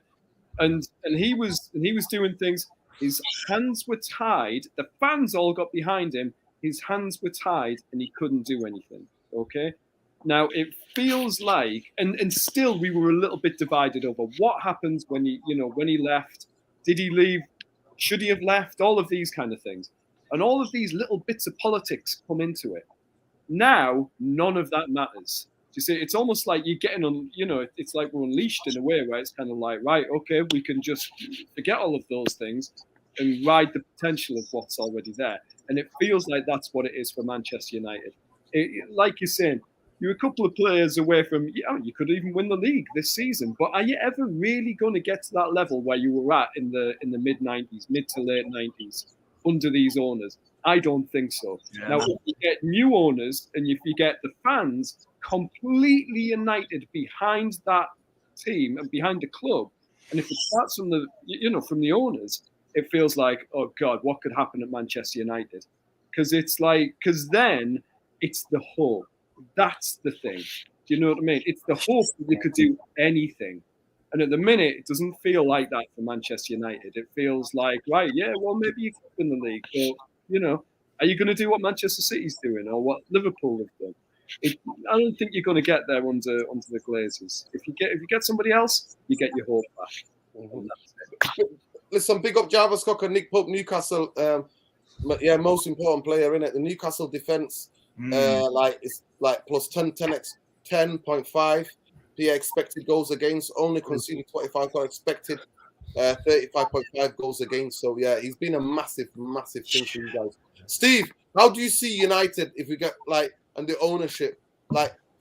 And he was doing things. His hands were tied. The fans all got behind him. His hands were tied, and he couldn't do anything. Okay. Now it feels like, and still we were a little bit divided over what happens when he left. Did he leave? Should he have left? All of these kind of things, and all of these little bits of politics come into it. Now none of that matters. You see, it's almost like you're getting on, it's like we're unleashed in a way where it's kind of like, right, okay, we can just forget all of those things and ride the potential of what's already there. And it feels like that's what it is for Manchester United. Like you're saying, you're a couple of players away from, you could even win the league this season, but are you ever really going to get to that level where you were at in the mid-90s, mid to late 90s, under these owners? I don't think so. Yeah. Now, if you get new owners and if you get the fans completely united behind that team and behind the club, and if it starts from the owners, it feels like, oh God, what could happen at Manchester United? Because then it's the hope. That's the thing. Do you know what I mean? It's the hope that they could do anything. And at the minute, it doesn't feel like that for Manchester United. It feels like, right, yeah, well, maybe you could win the league, but are you going to do what Manchester City's doing or what Liverpool have done? I don't think you're going to get there under the Glazers. If you get somebody else, you get your hope back. Listen, big up Jarvis Cocker, Nick Pope, Newcastle. Most important player in it. The Newcastle defense, it's like plus 10.5 PA expected goals against. Only conceded 25 goals expected. 35.5 goals against. So yeah, he's been a massive thing for you guys. Steve, how do you see United if we get and the ownership?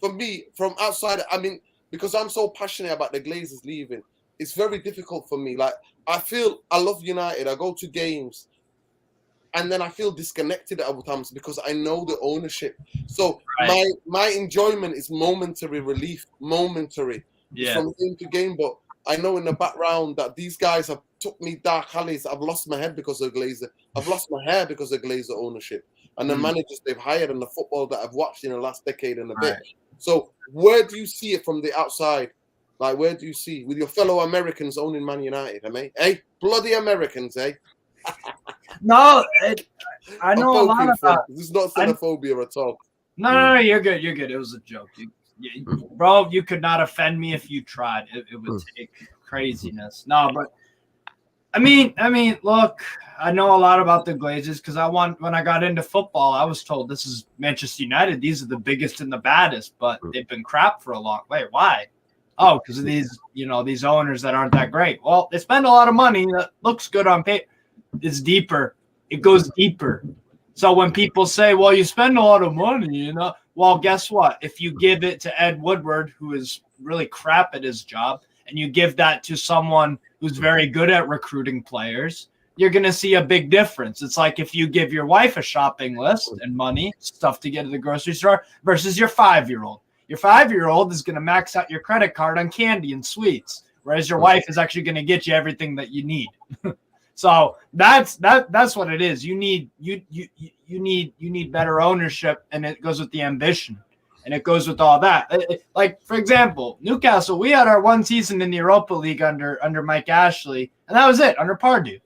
For me, from outside, I mean, because I'm so passionate about the Glazers leaving, it's very difficult for me. I love United. I go to games, and then I feel disconnected at times because I know the ownership. So my enjoyment is momentary relief, from game to game. But I know in the background that these guys have took me dark alleys. I've lost my head because of Glazer. I've lost my hair because of Glazer ownership and the managers they've hired and the football that I've watched in the last decade and a bit. So where do you see it from the outside? Where do you see with your fellow Americans owning Man United? Hey, bloody Americans, eh? No, I know a lot about. This is not xenophobia at all. No, you're good. You're good. It was a joke. Bro, you could not offend me if you tried. It would take craziness. No, but I mean, look, I know a lot about the Glazers because when I got into football, I was told this is Manchester United. These are the biggest and the baddest, but they've been crap for a long way. Why? Oh, because of these owners that aren't that great. Well, they spend a lot of money that looks good on paper. It's deeper. It goes deeper. So when people say, well, you spend a lot of money, well, guess what? If you give it to Ed Woodward, who is really crap at his job, and you give that to someone who's very good at recruiting players, you're going to see a big difference. It's like if you give your wife a shopping list and money, stuff to get to the grocery store versus your 5-year-old. Your 5-year-old is going to max out your credit card on candy and sweets, whereas your wife is actually going to get you everything that you need. So that's what it is. You need better ownership, and it goes with the ambition, and it goes with all that. Like, for example, Newcastle, we had our one season in the Europa League under Mike Ashley, and that was it, under Pardew.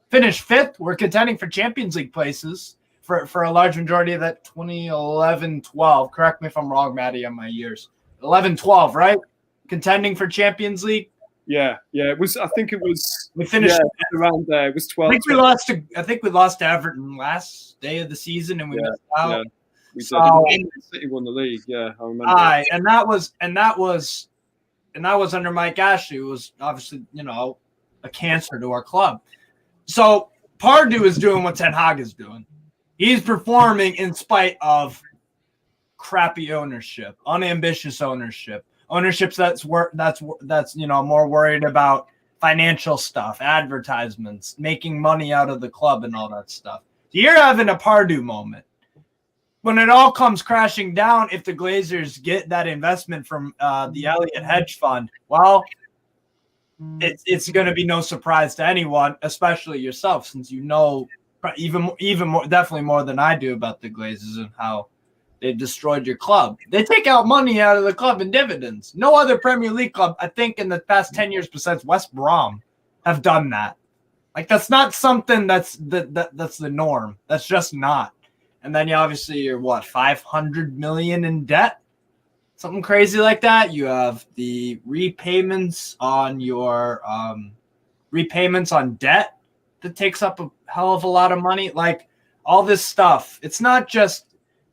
Finished 5th. We're contending for Champions League places for a large majority of that 2011-12. Correct me if I'm wrong, Maddie, on my years. 11-12, right? Contending for Champions League. Yeah. It was. I think it was. We finished around there. It was 12. I think we lost to Everton last day of the season, and we missed out. Yeah, we did. City won the league. Yeah, I remember. And that was under Mike Ashley, who was obviously a cancer to our club. So Pardew is doing what Ten Hag is doing. He's performing in spite of crappy ownership, unambitious ownership that's more worried about financial stuff, advertisements, making money out of the club and all that stuff. So you're having a Pardew moment. When it all comes crashing down, if the Glazers get that investment from the Elliott hedge fund, well, it's going to be no surprise to anyone, especially yourself, since you know even more, definitely more than I do about the Glazers and how they destroyed your club. They take out money out of the club in dividends. No other Premier League club, I think, in the past 10 years besides West Brom have done that. Like, that's not something that's the norm. That's just not. And then you're what, 500 million in debt? Something crazy like that. You have the repayments on your debt that takes up a hell of a lot of money. Like, all this stuff. It's not just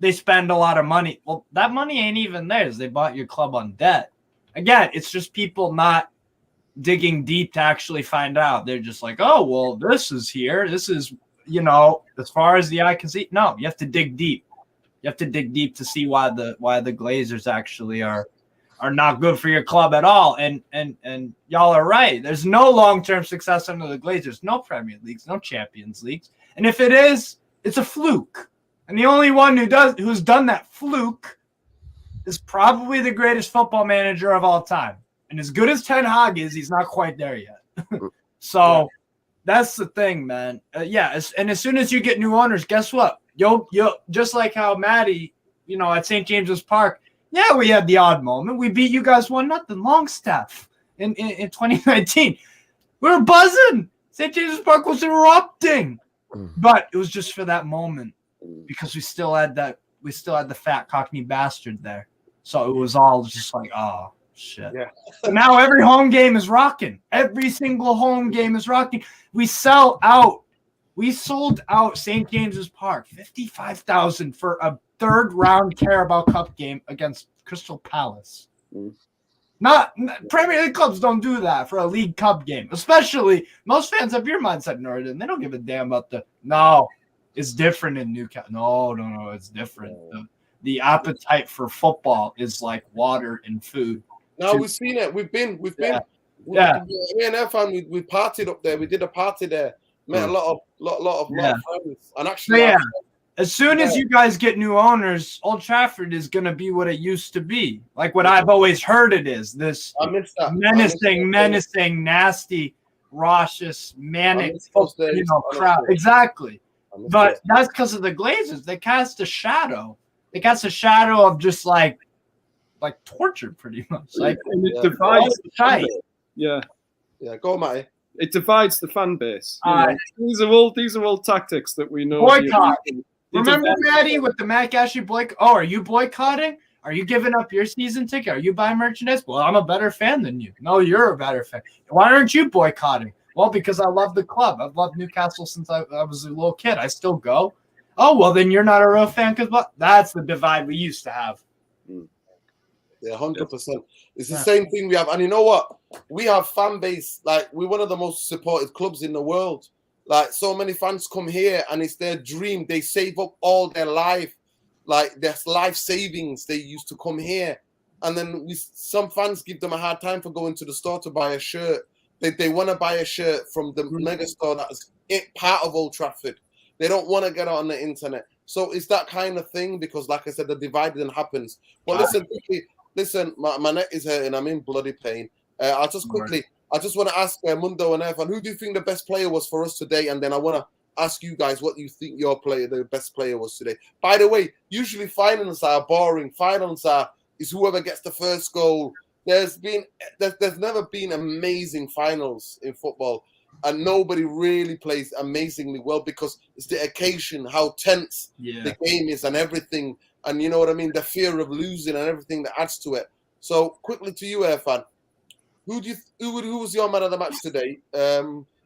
they spend a lot of money. Well, that money ain't even theirs. They bought your club on debt. Again, it's just people not digging deep to actually find out. They're just like, oh, well, this is here. This is, as far as the eye can see. No, you have to dig deep. You have to dig deep to see why the Glazers actually are not good for your club at all. And y'all are right. There's no long-term success under the Glazers. No Premier Leagues, no Champions Leagues. And if it is, it's a fluke. And the only one who's done that fluke is probably the greatest football manager of all time. And as good as Ten Hag is, he's not quite there yet. So that's the thing, man. And as soon as you get new owners, guess what? You'll just like how Maddie, at St. James's Park, yeah, we had the odd moment. We beat you guys 1-0, Longstaff in 2019. We were buzzing. St. James's Park was erupting. But it was just for that moment because we still had the fat Cockney bastard there. So it was all just like, oh, shit. Yeah. So now every home game is rocking. Every single home game is rocking. We sell out. We sold out St. James's Park, 55,000 for a third-round Carabao Cup game against Crystal Palace. Not Premier League clubs don't do that for a League Cup game. Especially, most fans have your mindset, Norton. They don't give a damn about it's different in Newcastle. No, it's different. The appetite for football is like water and food. No, we've seen it. We've been. Me and our family, we partied up there. We did a party there. Met a lot of friends. And actually, as soon as you guys get new owners, Old Trafford is going to be what it used to be. Like what I've always heard it is. This menacing, nasty, raucous, manic, crowd. Exactly. But that's because of the Glazers. They cast a shadow. They cast a shadow of just like torture, pretty much. Like, and it divides the fan base. Yeah. Go, Matty. It divides the fan base. These are all tactics that we know. Boycott. Remember, Maddie, with the Matt Ashley boycott? Oh, are you boycotting? Are you giving up your season ticket? Are you buying merchandise? Well, I'm a better fan than you. No, you're a better fan. Why aren't you boycotting? Well, because I love the club. I've loved Newcastle since I was a little kid. I still go. Oh, well, then you're not a real fan because that's the divide we used to have. Yeah, 100%. It's the same thing we have. And you know what? We have fan base. Like, we're one of the most supported clubs in the world. Like, so many fans come here and it's their dream. They save up all their life. Like, their life savings. They used to come here and then some fans give them a hard time for going to the store to buy a shirt. They want to buy a shirt from the mega store that's part of Old Trafford. They don't want to get it on the internet. So it's that kind of thing because, like I said, the dividing happens. But listen, my neck is hurting. I'm in bloody pain. I just want to ask Mundo and Evan, who do you think the best player was for us today? And then I want to ask you guys what you think the best player was today. By the way, usually finals are boring. Finals is whoever gets the first goal. There's never been amazing finals in football, and nobody really plays amazingly well because it's the occasion, how tense the game is, and everything, and you know what I mean, the fear of losing and everything that adds to it. So quickly to you, Irfan, who was your man of the match today?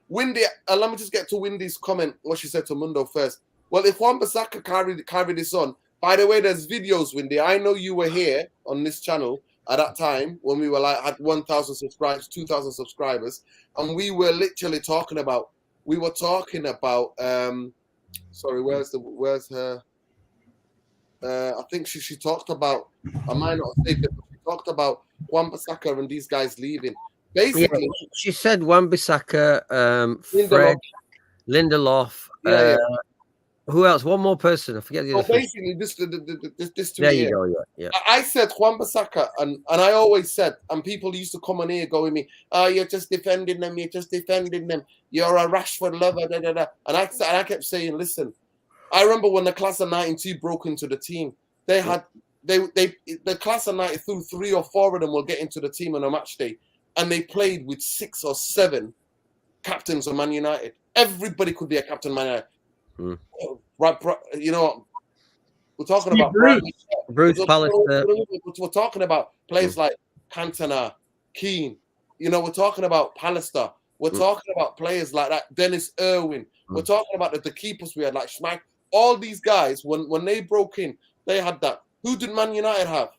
Windy, let me just get to Windy's comment, what she said to Mundo first. Well, if Wan-Bissaka carried this on, by the way, there's videos, Windy. I know you were here on this channel at that time when we were had 1,000 subscribers, 2,000 subscribers, and we were literally talking about. Sorry, where's her? I think she talked about. I might not say it, but she talked about Wan-Bissaka and these guys leaving. Basically, she said Wan-Bissaka, Fred, Lindelof. Who else? One more person. I forget the other. Basically, this to there me. You go. Yeah. I said Wan-Bissaka, and I always said, and people used to come on here going me, "Oh, you're just defending them. You're just defending them. You're a Rashford lover." Da, da, da. And I kept saying, listen, I remember when the class of '92 broke into the team. The class of '92, 3 or 4 of them will get into the team on a match day, and they played with 6 or 7 captains of Man United. Everybody could be a captain of Man United. Right, you know, we're talking about Bruce Pallister. We're talking about players like Cantona, Keane. You know, we're talking about Pallister. We're talking about players like that, Dennis Irwin. We're talking about the keepers we had, like Schmeichel. All these guys, when they broke in, they had that. Who did Man United have?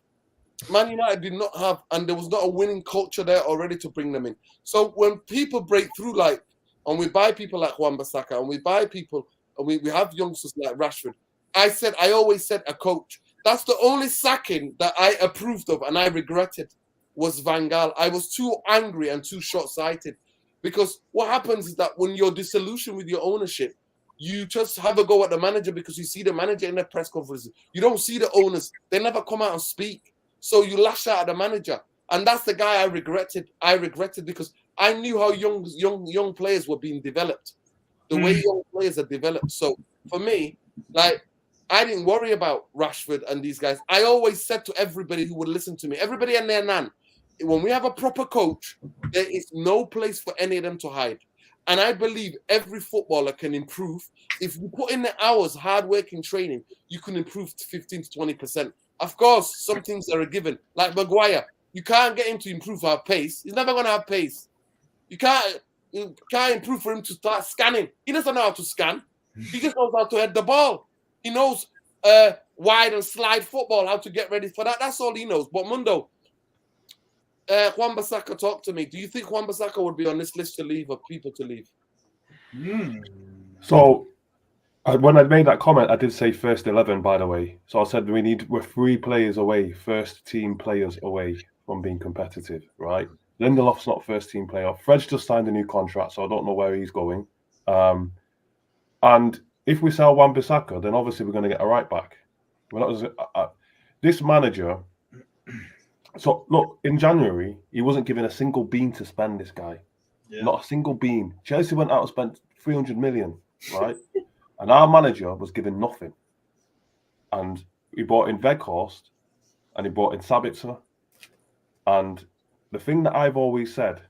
Man United did not have, and there was not a winning culture there already to bring them in. So when people break through, and we buy people like Wan-Bissaka, and we buy people, and we have youngsters like Rashford, I always said a coach. That's the only sacking that I approved of and I regretted was Van Gaal. I was too angry and too short-sighted because what happens is that when you're disillusioned with your ownership, you just have a go at the manager because you see the manager in the press conferences. You don't see the owners. They never come out and speak. So you lash out at the manager. And that's the guy I regretted. I regretted because I knew how young players were being developed. The way young players are developed. So for me, I didn't worry about Rashford and these guys. I always said to everybody who would listen to me, everybody and their nan, when we have a proper coach, there is no place for any of them to hide. And I believe every footballer can improve. If you put in the hours, hard work in training, you can improve to 15 to 20%. Of course, some things are a given. Like Maguire, you can't get him to improve our pace. He's never going to have pace. You can't improve for him to start scanning. He doesn't know how to scan. He just knows how to head the ball. He knows wide and slide football, how to get ready for that. That's all he knows. But Mundo, Wan-Bissaka, talk to me. Do you think Wan-Bissaka would be on this list to leave or people to leave? So when I made that comment, I did say first 11, by the way. So I said we're 3 players away, first team players away from being competitive, right? Lindelof's not first team player. Fred's just signed a new contract, so I don't know where he's going. And if we sell Wan-Bissaka, then obviously we're going to get a right back. This manager. So look, in January, he wasn't given a single bean to spend. This guy, not a single bean. Chelsea went out and spent 300 million, right? And our manager was given nothing. And he brought in Weghorst, and he brought in Sabitzer. And the thing that I've always said,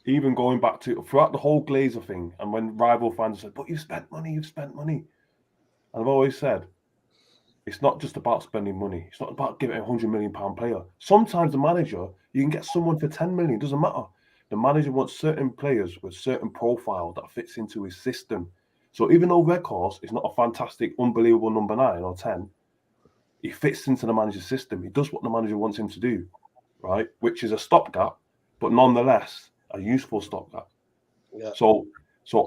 even going back to throughout the whole Glazer thing, and when rival fans said, "But you've spent money," and I've always said, it's not just about spending money. It's not about giving a £100 million player. Sometimes the manager, you can get someone for 10 million. It doesn't matter. The manager wants certain players with certain profile that fits into his system. So even though Weghorst is not a fantastic, unbelievable number 9 or 10, he fits into the manager's system. He does what the manager wants him to do, right? Which is a stopgap, but nonetheless a useful stopgap. Yeah. So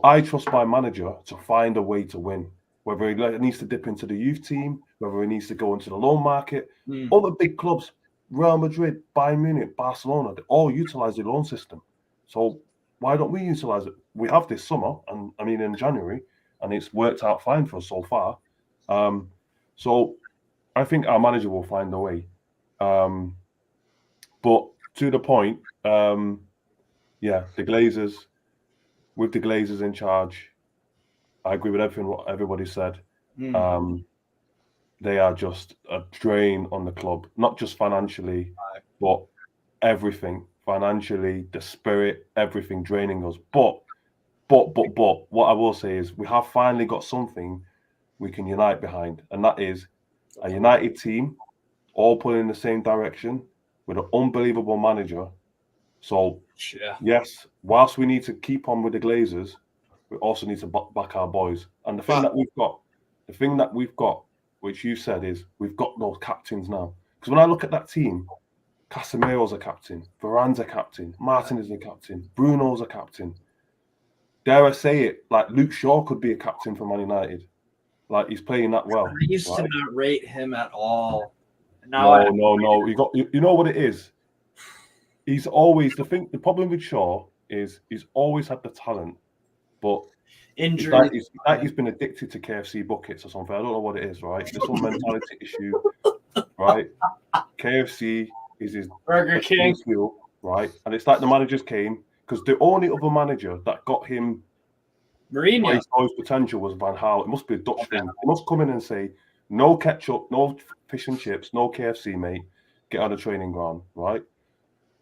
I trust my manager to find a way to win. Whether he needs to dip into the youth team, whether he needs to go into the loan market, all the big clubs, Real Madrid, Bayern Munich, Barcelona, they all utilize their loan system. So why don't we utilize it? We have this summer, and I mean in January, and it's worked out fine for us so far. So I think our manager will find a way. But to the point, the Glazers, with the Glazers in charge, I agree with everything what everybody said. They are just a drain on the club, not just financially, but everything. Financially, the spirit, everything draining us. But what I will say is we have finally got something we can unite behind, and that is a united team, all pulling in the same direction with an unbelievable manager. So yes, whilst we need to keep on with the Glazers, we also need to back our boys. And the thing that we've got, which you said, is we've got those captains now. Because when I look at that team, Casemiro's a captain, Varane's a captain, Martin is a captain, Bruno's a captain. Dare I say it, like Luke Shaw could be a captain for Man United. Like he's playing that well. I used to not rate him at all. No. You know what it is? He's always the problem with Shaw is he's always had the talent, but injury. He's been addicted to KFC buckets or something. I don't know what it is, right? There's some mentality issue, right? KFC is his Burger King, fuel, right? And it's like the managers came because the only other manager that got him Mourinho his potential was Van Gaal. It must be a Dutch thing. He must come in and say, no ketchup, no fish and chips, no KFC, mate. Get on the training ground, right?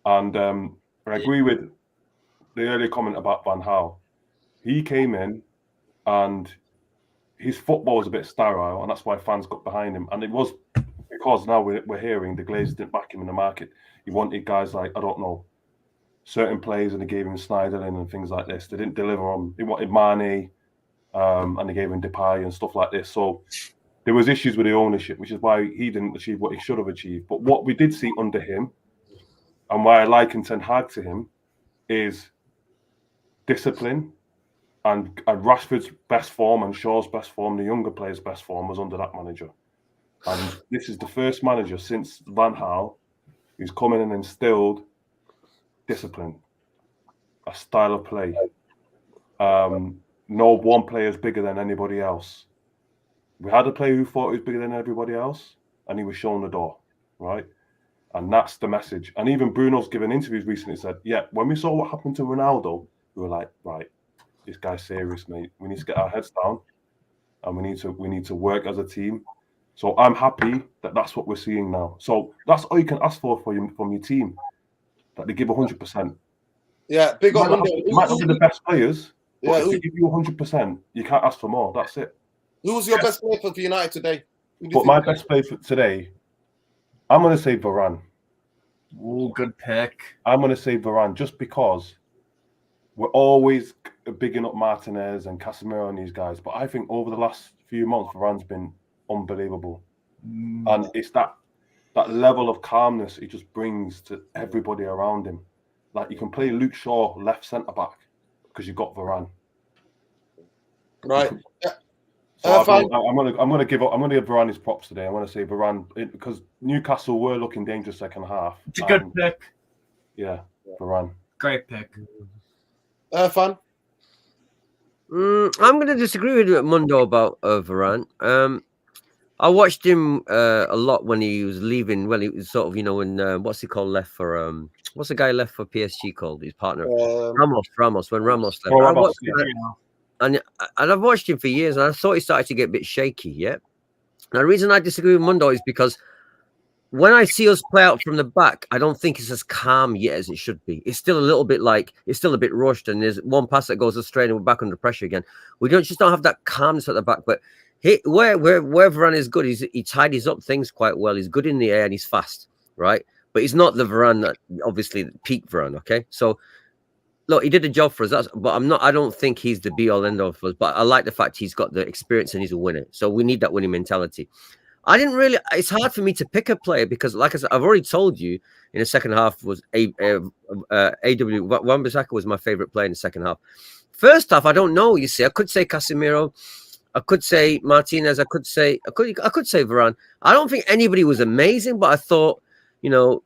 And I agree with the earlier comment about Van Gaal. He came in and his football was a bit sterile, and that's why fans got behind him. And it was because now we're hearing the Glazers didn't back him in the market. He wanted guys like, I don't know, certain players, and they gave him Snyderlin and things like this. They didn't deliver on. He wanted Mane, and they gave him Depay and stuff like this. So there was issues with the ownership, which is why he didn't achieve what he should have achieved. But what we did see under him, and why I liken Ten Hag to him, is discipline. And Rashford's best form and Shaw's best form, the younger players' best form, was under that manager. And this is the first manager since Van Gaal who's come in and instilled discipline, a style of play. No one player is bigger than anybody else. We had a player who thought he was bigger than everybody else, and he was shown the door, right? And that's the message. And even Bruno's given interviews recently said, yeah, when we saw what happened to Ronaldo, we were like, right, this guy's serious, mate. We need to get our heads down, and we need to work as a team. So I'm happy that that's what we're seeing now. So that's all you can ask for from your team, that they give 100%. Yeah, big up. You might not be the best players, but if they give you 100%, you can't ask for more. That's it. Who's your best player for United today? But my best player for today, I'm going to say Varane. Oh, good pick. I'm going to say Varane just because we're always bigging up Martinez and Casemiro and these guys. But I think over the last few months, Varane's been unbelievable. And it's that level of calmness he just brings to everybody around him. Like you can play Luke Shaw left centre back because you've got Varane. Right. So I'm gonna give Varane his props today. I'm gonna say Varane because Newcastle were looking dangerous second half. It's a good pick. Yeah, Varane. Great pick. Fun. I'm going to disagree with Mundo about Varane. I watched him a lot when he was leaving. Well, he was sort of, when what's he called left for? What's the guy left for PSG called? His partner, Ramos. When Ramos left, and I've watched him for years, and I thought he started to get a bit shaky. Yeah. Now, the reason I disagree with Mundo is because when I see us play out from the back, I don't think it's as calm yet as it should be. It's still a little bit it's still a bit rushed, and there's one pass that goes astray, and we're back under pressure again. We don't have that calmness at the back, but. Where Varane is good, he tidies up things quite well. He's good in the air and he's fast, right? But he's not the Varane that obviously peak Varane. Okay, so look, he did a job for us. I don't think he's the be all end all for us. But I like the fact he's got the experience and he's a winner. So we need that winning mentality. It's hard for me to pick a player because, like I said, I've already told you in the second half was Wan-Bissaka was my favorite player in the second half. First half, I don't know. You see, I could say Casemiro. I could say Martinez. I could say Varane. I don't think anybody was amazing, but I thought, you know,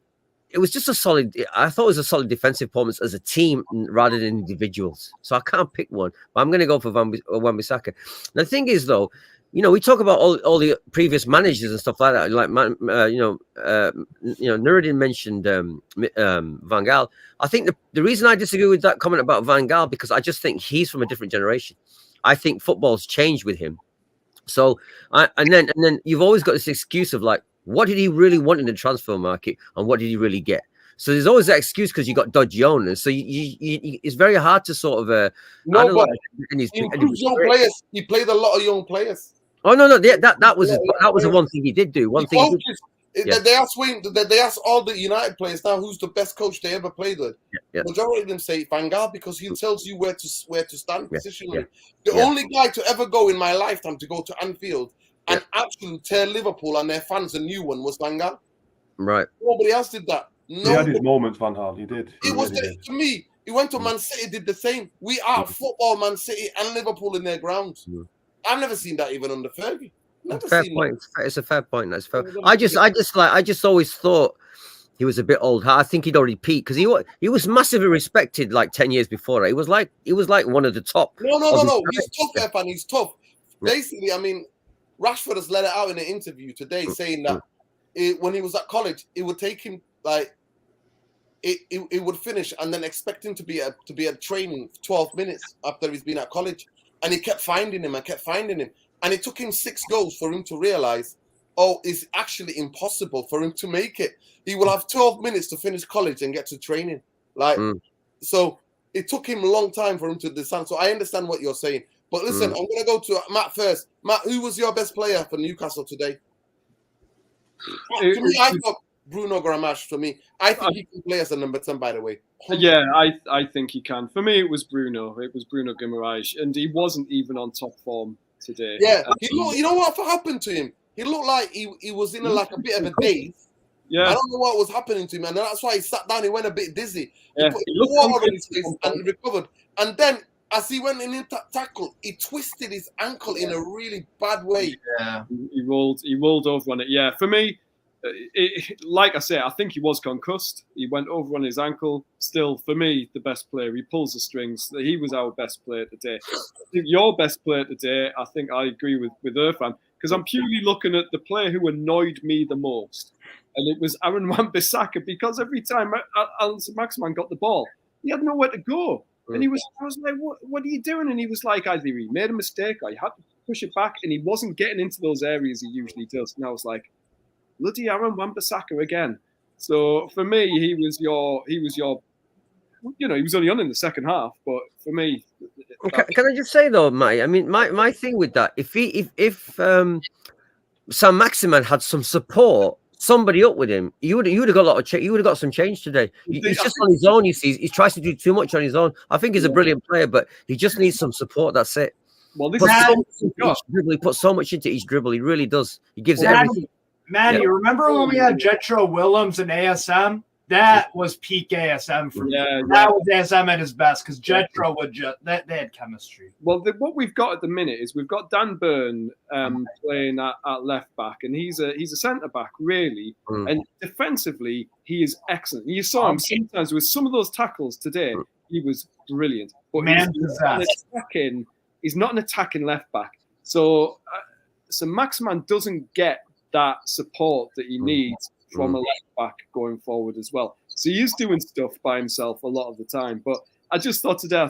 it was just a solid. I thought it was a solid defensive performance as a team rather than individuals. So I can't pick one. But I'm going to go for Wan-Bissaka. The thing is, though, you know, we talk about all the previous managers and stuff like that. Like, Nuruddin mentioned Van Gaal. I think the reason I disagree with that comment about Van Gaal, because I just think he's from a different generation. I think football's changed with him. So, and then you've always got this excuse of like, what did he really want in the transfer market, and what did he really get? So there's always that excuse because you got dodgy owners. So it's very hard to sort of no, but he improved young players. He played a lot of young players. Oh no, that was the one thing he did do. They asked all the United players now who's the best coach they ever played with. Yeah. Majority of them say Van Gaal because he tells you where to stand positionally. Yeah. The only guy to ever go in my lifetime to go to Anfield and absolutely tear Liverpool and their fans a new one was Van Gaal. Right. Nobody else did that. He had his moments, Van Gaal. He did. To me. He went to Man City, did the same. We are football, Man City and Liverpool in their grounds. I've never seen that even under Fergie. Fair point. It's a fair point. That's fair. I just always thought he was a bit old. I think he'd already peaked because he was massively respected like 10 years before. He was like one of the top. No. He's tough, Evan. He's tough. Basically, I mean, Rashford has let it out in an interview today saying that when he was at college, it would take him like it would finish and then expect him to be at training 12 minutes after he's been at college. And he kept finding him. And it took him 6 goals for him to realize, it's actually impossible for him to make it. He will have 12 minutes to finish college and get to training. So it took him a long time for him to understand. So I understand what you're saying. But listen, I'm going to go to Matt first. Matt, who was your best player for Newcastle today? To me, I thought Bruno Guimaraes. For me, I think he can play as a number 10. By the way, yeah, I think he can. For me, it was Bruno. It was Bruno Guimaraes, and he wasn't even on top form today. Yeah, you know what happened to him? He looked like he was in a bit of a daze. Yeah, I don't know what was happening to him, and that's why he sat down. He went a bit dizzy. Yeah, he put water on his face and recovered. And then, as he went in tackle, he twisted his ankle in a really bad way. Yeah, he rolled over on it. Yeah, for me, like I say, I think he was concussed. He went over on his ankle. Still, for me, the best player. He pulls the strings. He was our best player today. I think your best player today, I think I agree with Irfan, because I'm purely looking at the player who annoyed me the most. And it was Aaron Wan-Bissaka, because every time Maximan got the ball, he had nowhere to go. And I was like, what are you doing? And he was like, either he made a mistake or he had to push it back, and he wasn't getting into those areas he usually does. And I was like, bloody Aaron Wan-Bissaka again. So for me, he was your, he was only on in the second half, but for me, can I just say though, Mate? I mean, my thing with that, if Sam Maximan had some support, somebody up with him, you would have got a lot of change. You would have got some change today. He's just on his own. You see, he tries to do too much on his own. I think he's a brilliant player, but he just needs some support. That's it. Well, he puts so much into each dribble. He really does. He gives it everything. Man, you remember when we had Jetro Willems and ASM? That was peak ASM for me. That was ASM at his best because Jetro would they had chemistry. Well, what we've got at the minute is we've got Dan Burn playing at left back, and he's a centre back really, and defensively he is excellent. You saw him sometimes with some of those tackles today. He was brilliant, but he's not an attacking left back. So Maximan doesn't get that support that he needs from a left back going forward as well. So he is doing stuff by himself a lot of the time. But I just thought today,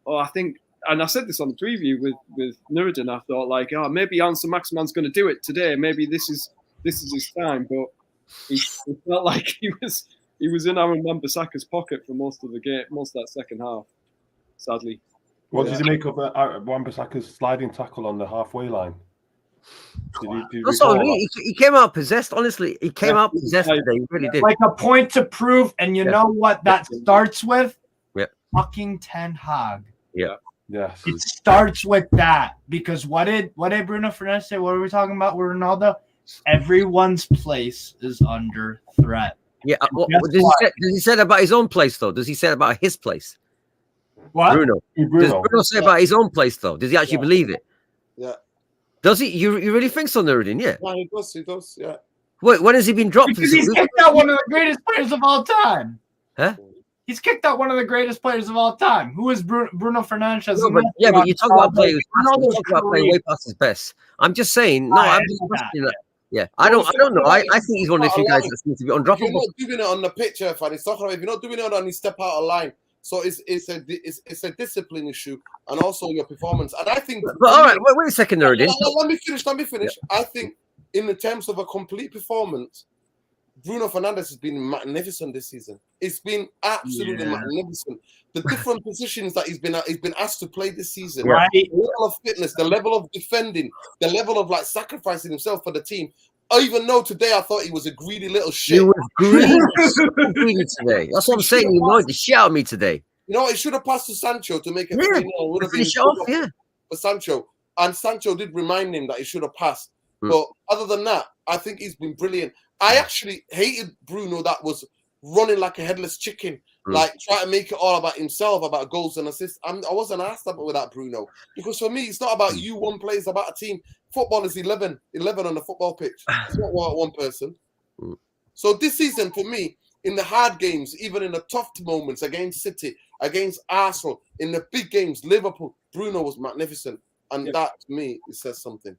I think, and I said this on the preview with Nuruddin, I thought maybe Anson Maximan's going to do it today. Maybe this is his time. But it felt like he was in Aaron Wan-Bissaka's pocket for most of the game, most of that second half, sadly. What did you make of Wan-Bissaka's sliding tackle on the halfway line? He came out possessed. Honestly, he came out possessed today. He really did. Like a point to prove, and you know what that starts with? Fucking Ten Hag. Yeah. Yes. It starts with that because what did Bruno Fernandes say? What are we talking about with Ronaldo? Everyone's place is under threat. Yeah. Does he say about his own place though? Does he say about his place? What? Bruno. Does Bruno say about his own place though? Does he actually believe it? Yeah. Does he? You really think so, Nuruddin? Yeah. Yeah, he does. Yeah. Wait, when has he been dropped? Because he's kicked out one of the greatest players of all time. Huh? He's kicked out one of the greatest players of all time. Who is Bruno Fernandes? No, but you talk about players. You talk about playing way past his best. I'm just saying. No, I'm just questioning that. Yeah, I don't know. I think he's one of the few guys that seems to be If undroppable. you're not doing it on the pitch, Irfan, it's talking about if you're not doing it on his step out of line. So it's a discipline issue and also your performance. And I think. But all right, wait a second, there, Dean. Let me finish. Yeah. I think in the terms of a complete performance, Bruno Fernandes has been magnificent this season. It's been absolutely magnificent. The different positions that he's been asked to play this season, Right. the level of fitness, the level of defending, the level of like sacrificing himself for the team. I even know today I thought he was a greedy little shit. He was greedy today. That's what I'm saying. You annoyed the shit out of me today. You know, it should have passed to Sancho to make it 3-0. Would have been Finish it off, yeah. for Sancho. And Sancho did remind him that he should have passed. But other than that, I think he's been brilliant. I actually hated Bruno that was running like a headless chicken, like trying to make it all about himself, about goals and assists. I wasn't asked about that, Bruno, because for me, it's not about you one player, it's about a team. Football is 11 on the football pitch. It's not one person. So this season, for me, in the hard games, even in the tough moments against City, against Arsenal, in the big games, Liverpool, Bruno was magnificent. And that, to me, it says something.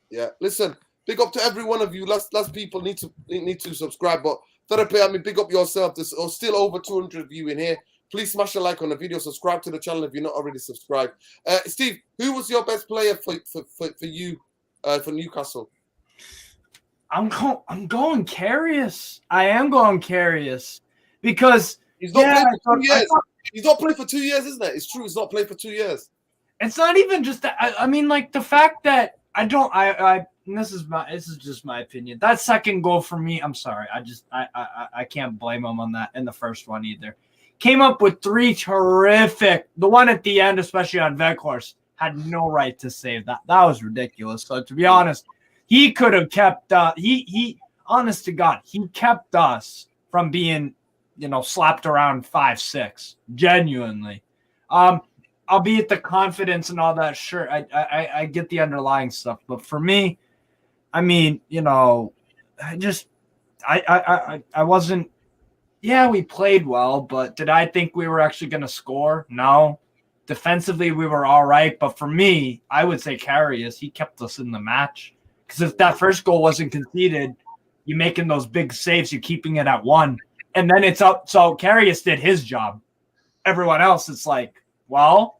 Yeah, listen, big up to every one of you. Last people need to subscribe, but therapy, big up yourself. There's still over 200 of you in here. Please smash a like on the video, subscribe to the channel if you're not already subscribed. Steve, who was your best player for you for Newcastle? I'm going Karius. I am going Karius because he's not played for 2 years. He's not played for 2 years, isn't it? It's true. He's not played for 2 years. It's not even just that. I mean, like the fact that and this is just my opinion. That second goal for me, I'm sorry. I can't blame him on that in the first one either. Came up with 3 terrific. The one at the end, especially on Weghorst, had no right to save that. That was ridiculous. So to be honest, he could have kept he honest to God, he kept us from being, slapped around 5-6. Genuinely. Albeit the confidence and all that, sure, I get the underlying stuff, but for me, I mean, I wasn't. Yeah, we played well, but did I think we were actually going to score? No. Defensively, we were all right, but for me, I would say Karius. He kept us in the match because if that first goal wasn't conceded, you're making those big saves, you're keeping it at 1, and then it's up. So Karius did his job. Everyone else, it's like, well,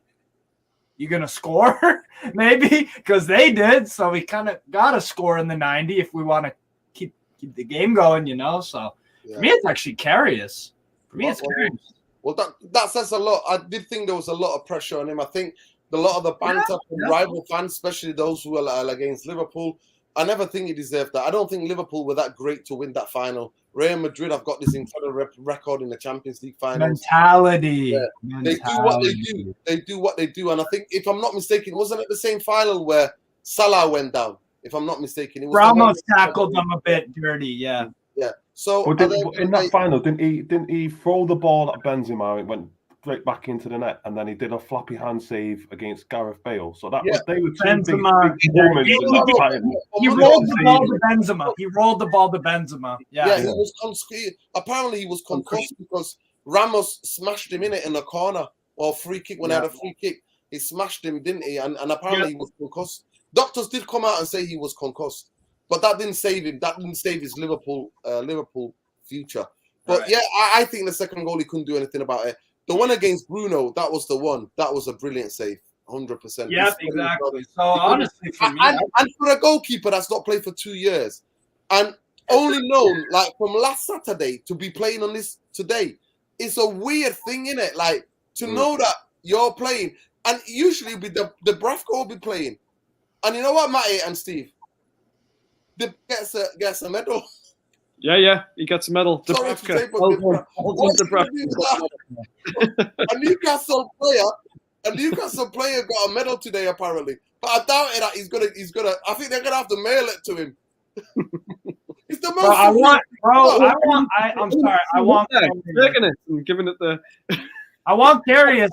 you going to score? Maybe, because they did. So we kind of got to score in the 90 if we want to keep the game going, So for me, it's actually Karius. For me, it's Karius. Well, that says a lot. I did think there was a lot of pressure on him. I think a lot of the banter from rival fans, especially those who are against Liverpool, I never think he deserved that. I don't think Liverpool were that great to win that final. Real Madrid have got this incredible record in the Champions League finals. Mentality. They do what they do. They do what they do. And I think, if I'm not mistaken, wasn't it the same final where Salah went down? If I'm not mistaken. It was Ramos tackled them a bit dirty, yeah. So in that final, didn't he throw the ball at Benzema? It went straight back into the net, and then he did a flappy hand save against Gareth Bale. So that was they were two Benzema. big moments in that final. He rolled the ball to Benzema. He rolled the ball to Benzema. Yeah, he was apparently he was concussed because Ramos smashed him in the corner or free kick when he had a free kick. He smashed him, didn't he? And apparently he was concussed. Doctors did come out and say he was concussed. But that didn't save him. That didn't save his Liverpool future. But I think the second goal, he couldn't do anything about it. The one against Bruno, that was the one. That was a brilliant save, 100%. Yeah, exactly. So honestly, for me, and for a goalkeeper that's not played for 2 years, and only known like from last Saturday to be playing on this today, it's a weird thing, innit? Like to know that you're playing, and usually the Bravko will be playing, and you know what, Matty and Steve. Gets a medal. Yeah, he gets a medal. A Newcastle player got a medal today, apparently. But I doubt that he's gonna. I think they're gonna have to mail it to him. It's the most. I'm sorry. I want taking it and giving it the. I want Karius.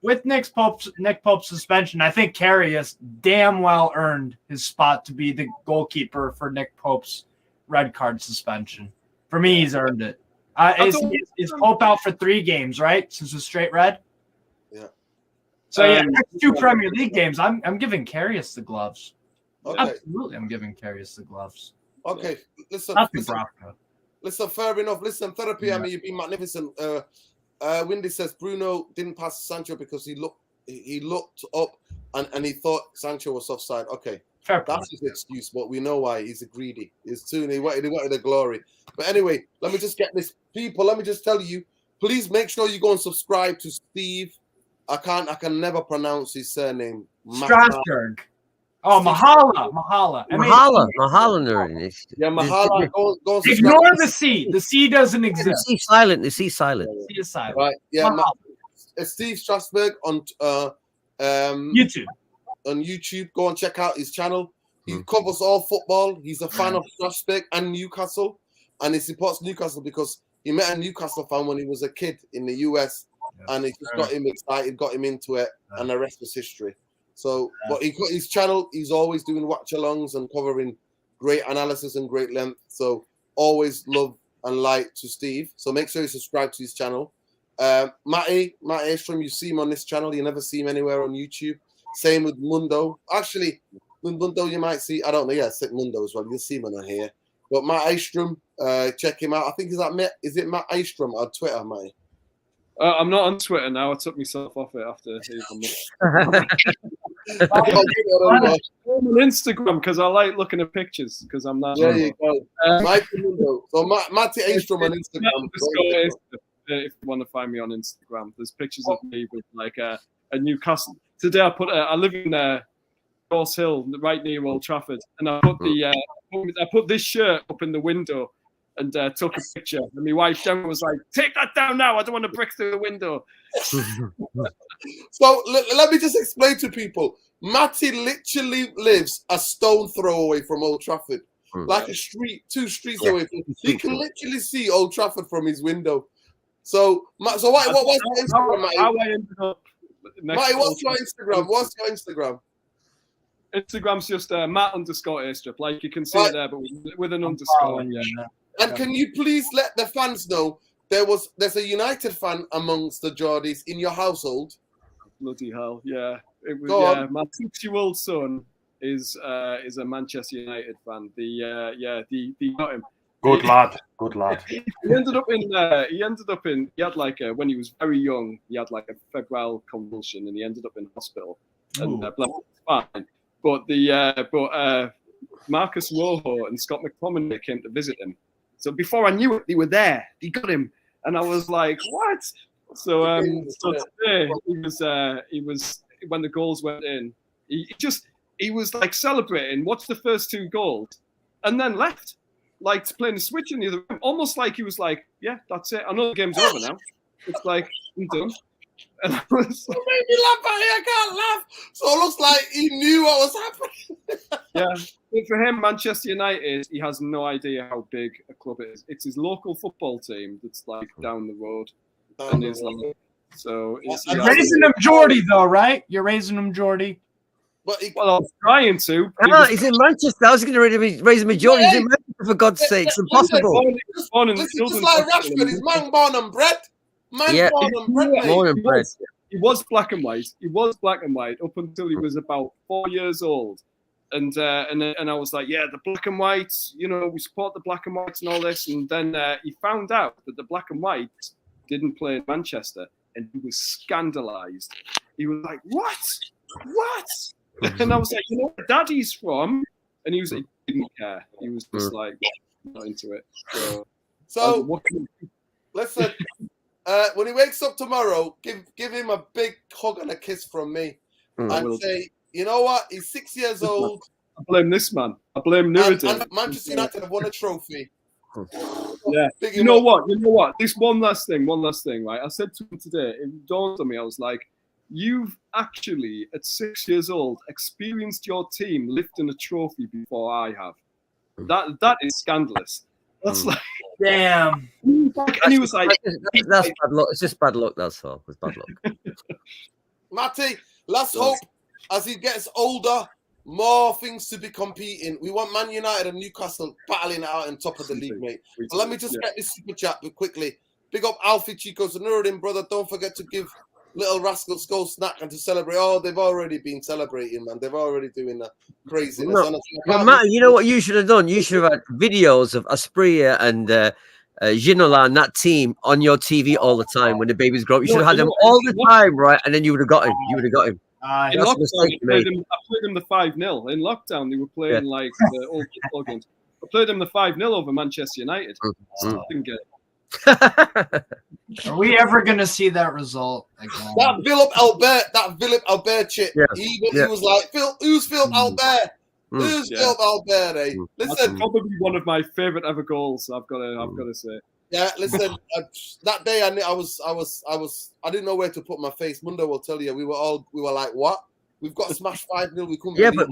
with Nick Pope's suspension, I think Karius damn well earned his spot to be the goalkeeper for Nick Pope's red card suspension. For me, he's earned it. Is Pope out for 3 games, right? Since it's straight red? Yeah. So, next 2 Premier League games, I'm giving Karius the gloves. Okay. Absolutely, I'm giving Karius the gloves. Okay. Listen, fair enough. Listen, therapy, I mean, you've been magnificent. Windy says Bruno didn't pass Sancho because he looked up and he thought Sancho was offside. Okay. Fair That's his excuse, but we know why. He's a greedy. He wanted the glory. But anyway, let me just get this. People, let me just tell you, please make sure you go and subscribe to Steve. I can never pronounce his surname. Strasbourg. Oh, Mahala. Mahala. Yeah, Mahala. Go Ignore the C. The C doesn't exist. The C silent. The C silent. The C is silent. Right. Yeah. Steve Strasbourg on YouTube. On YouTube, go and check out his channel. He covers all football. He's a fan of Strasbourg and Newcastle, and he supports Newcastle because he met a Newcastle fan when he was a kid in the US, and it just got him excited, got him into it, and the rest was history. So, but he got his channel. He's always doing watch-alongs and covering great analysis and great length. So, always love and like to Steve. So make sure you subscribe to his channel. Matty Estrom, you see him on this channel. You never see him anywhere on YouTube. Same with Mundo. Actually, Mundo, you might see. I don't know. Yeah, Mundo as well. You'll see him on here. But Matt Aistrom, check him out. I think is it Matt Aistrom on Twitter, Matty? I'm not on Twitter now. I took myself off it after. I'm on Instagram because I like looking at pictures because I'm not. There you go. So Matty Aistrom on Instagram. If you want to find me on Instagram, there's pictures of me with like a Newcastle. Today I live in Gorse Hill, right near Old Trafford, and I put this shirt up in the window and took a picture. And my wife Gemma was like, "Take that down now! I don't want to break through the window." So let me just explain to people. Matty literally lives a stone throw away from Old Trafford, like 2 streets away. He can literally see Old Trafford from his window. So what's your Instagram, Matty? How I ended up. Matty, what's your Instagram? Instagram's just Matt_Astrip. Like you can see it there, but with an underscore. And can you please let the fans know there's a United fan amongst the Geordies in your household? Bloody hell, yeah. It was my 6-year-old son is a Manchester United fan. He got him. Good lad. He ended up in. He had like when he was very young. He had like a febrile convulsion, and he ended up in hospital. And fine. But Marcus Rojo and Scott McTominay came to visit him. So before I knew it, they were there. He got him, and I was like, "What?" So today he was when the goals went in. He was like celebrating. Watched the first 2 goals, and then left. Like playing a switch in the other room, almost like he was like, "Yeah, that's it. I know the game's over now. It's like I'm done." And I was like, made me laugh, I can't laugh. So it looks like he knew what was happening. Yeah, but for him, Manchester United, he has no idea how big a club it is. It's his local football team that's like down the road, and is like, so. You're raising him Geordie, though, right? You're raising him Geordie. Well, I was trying to. He's in Manchester. I was going to raise him a Geordie. He's in Manchester, for God's sake. It's impossible. Just like Rashford, he's man born and bred. Born and bred. He was black and white. He was black and white up until he was about 4 years old. And I was like, yeah, the black and whites, we support the black and whites and all this. And then he found out that the black and whites didn't play in Manchester, and he was scandalized. He was like, what? And I was like, you know where Daddy's from? And he didn't care. He was just like, not into it. So listen, when he wakes up tomorrow, give him a big hug and a kiss from me, and say, you know what? He's 6 years old. I blame this man. I blame Nuruddin. And Manchester United have won a trophy. Yeah. You know what? This one last thing, right? I said to him today, it dawned on me, I was like, you've actually, at 6 years old, experienced your team lifting a trophy before I have. That is scandalous. That's like, damn. And he was like, that's bad luck. It's just bad luck. That's all. It's bad luck. Matty, let's hope as he gets older, more things to be competing. We want Man United and Newcastle battling it out on top of the league, mate. But let me just get this super chat quickly. Big up Alfie Chico Nuruddin, brother. Don't forget to give Little Rascal Skull snack and to celebrate. Oh, they've already been celebrating, man. They've already doing that craziness. No, Matt, you know what you should have done? You should have had videos of Aspria and Ginola and that team on your TV all the time when the babies grow up. You should have had them all the time, right? And then you would have got him. You would have got him. In lockdown, I played them the 5-0. In lockdown, they were playing like the old football games. I played them the 5-0 over Manchester United. Didn't get it. Are we ever going to see that result again? That Philip Albert chip. He was like, who's Philip Albert? Who's Philip Albert? Eh? Listen, that's probably one of my favorite ever goals. I've got to say. Yeah, listen. That day, I didn't know where to put my face. Mundo will tell you. We were like, what? We've got smashed 5-0. We couldn't. Yeah, but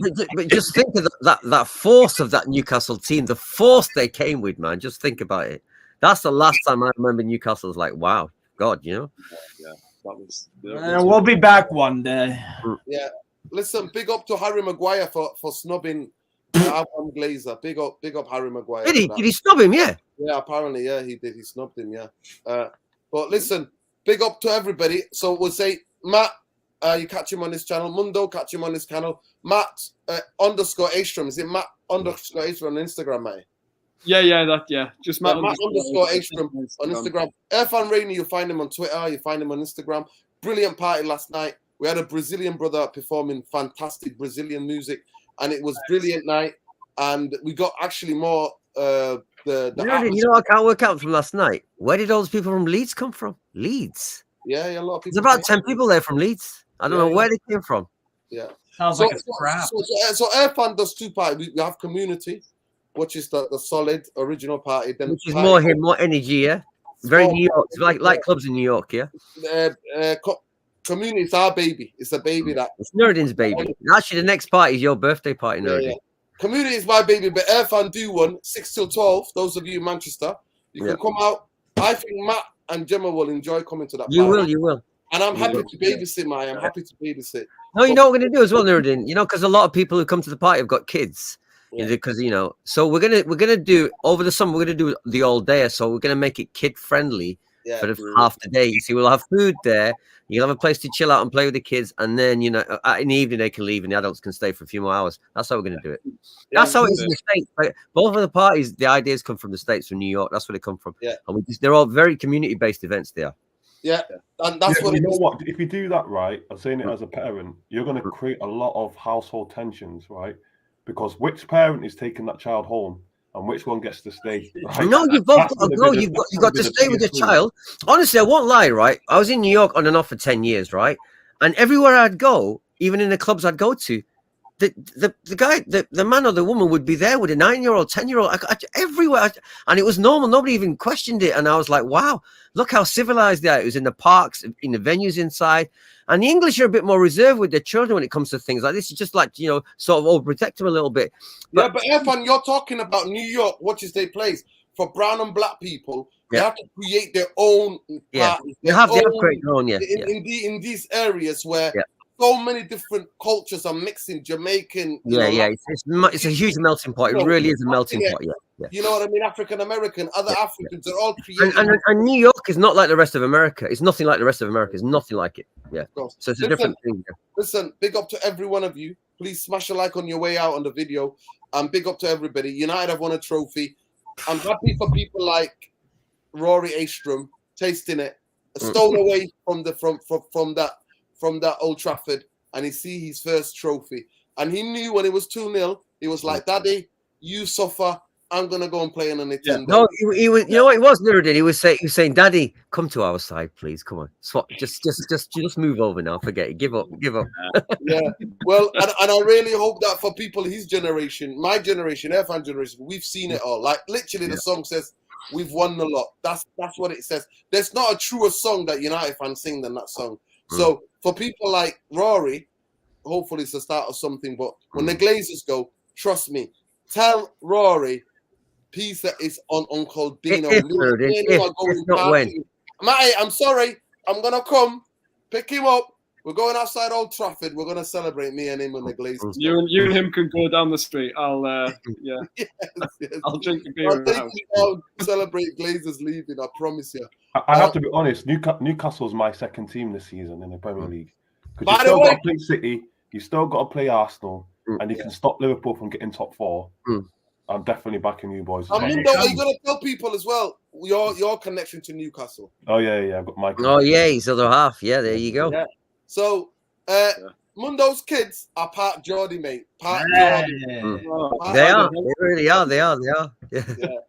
just think of that force of that Newcastle team. The force they came with, man. Just think about it. That's the last time I remember Newcastle was like, wow, God, you know. Yeah, that was. We'll be back one day. Yeah, listen. Big up to Harry Maguire for snubbing Avon Glazer. Big up Harry Maguire. Did he snub him? Yeah. Yeah, apparently, yeah, he did. He snubbed him. Yeah. But listen, big up to everybody. So we'll say Matt. You catch him on this channel. Mundo, catch him on this channel. Matt _ Astrom. Is it Matt _ Astrom on Instagram, mate? Yeah. Just Matt _ Astrom on Instagram. Irfan Rainey, you'll find him on Twitter. You find him on Instagram. Brilliant party last night. We had a Brazilian brother performing fantastic Brazilian music, and it was brilliant night. And we got actually more. You know, I can't work out from last night. Where did all those people from Leeds come from? Leeds. Yeah, a lot of people. There's about 10 people there from Leeds. I don't know where they came from. Yeah. Sounds like a crap. So Airfan does two parties. We have community, which is the solid original party. Then which is more energy, yeah. Very New York. It's like clubs in New York, yeah. Community is our baby. It's a baby that. It's Nuruddin's baby. Actually, the next party is your birthday party, Nuruddin. Yeah. Community is my baby, but Airfan do one 6 till 12. Those of you in Manchester, you can come out. I think Matt and Gemma will enjoy coming to that. You will. And I'm happy to babysit, I'm happy to babysit. No, you know what we're gonna do as well, Nuruddin. You know, because a lot of people who come to the party have got kids. Because so we're gonna do over the summer. We're gonna do the all day. So we're gonna make it kid friendly for half the day. You see, we'll have food there. You'll have a place to chill out and play with the kids, and then in the evening they can leave and the adults can stay for a few more hours. That's how we're going to do it. That's how it is in the States. Like, both of the parties, the ideas come from the States, from New York. That's where they come from. Yeah, and they're all very community-based events. There. Yeah, and that's what. You know what? If you do that right, I'm saying it as a parent, you're going to create a lot of household tensions, right? Because which parent is taking that child home? And which one gets to stay? Right? No, you've both got to go. You've got to stay with your child. Honestly, I won't lie, right? I was in New York on and off for 10 years, right? And everywhere I'd go, even in the clubs I'd go to, the man or the woman would be there with a 9-year-old, 10-year-old, everywhere. And it was normal. Nobody even questioned it. And I was like, wow, look how civilized they are. It was in the parks, in the venues inside. And the English are a bit more reserved with their children when it comes to things like this. It's just like, sort of overprotect them a little bit. But Irfan, you're talking about New York, which is their place. For brown and black people, they have to create their own parties. They have to create their own, in these areas where so many different cultures are mixing. Jamaican. It's a huge melting pot. It really is a melting pot. Yeah. You know what I mean? African American, other Africans, they're all creating. And New York is not like the rest of America. It's nothing like the rest of America. It's nothing like it. Yeah. So it's a different thing. Yeah. Listen, big up to every one of you. Please smash a like on your way out on the video. And big up to everybody. United have won a trophy. I'm happy for people like Rory Astrom tasting it, a stone away from that Old Trafford, and he see his first trophy. And he knew when it was 2-0, he was like, "Daddy, you suffer. I'm gonna go and play on a Nintendo." No, he was. You know what? He was Nuruddin. He was saying, "Daddy, come to our side, please. Come on, swap. Just move over now. Forget it. Give up. Yeah. Well, and I really hope that for people his generation, my generation, Irfan generation, we've seen it all. Like literally, the song says, "We've won the lot." That's what it says. There's not a truer song that United fans sing than that song. So for people like Rory, hopefully it's the start of something. But when the Glazers go, trust me, tell Rory. Piece that is on Uncle Dino. It's not when. Matty, I'm sorry. I'm gonna come pick him up We're going outside Old Trafford. We're going to celebrate, me and him and the Glazers. You and him can go down the street. I'll yeah. Yes. I'll drink a beer I'll in the take house. you down, celebrate Glazers leaving. I promise you. I have to be honest. Newcastle's my second team this season in the Premier League. Because By you the still way- got to play City, you still got to play Arsenal, and you can stop Liverpool from getting top 4. I'm definitely backing you boys. as well. Mundo, are you going to tell people as well your connection to Newcastle? Oh yeah, I've got my. Oh yeah, he's the other half. Yeah, there you go. Yeah. So, Mundo's kids are part Geordie, mate. Part Yeah. Geordie. They are. They really are. They are. They are.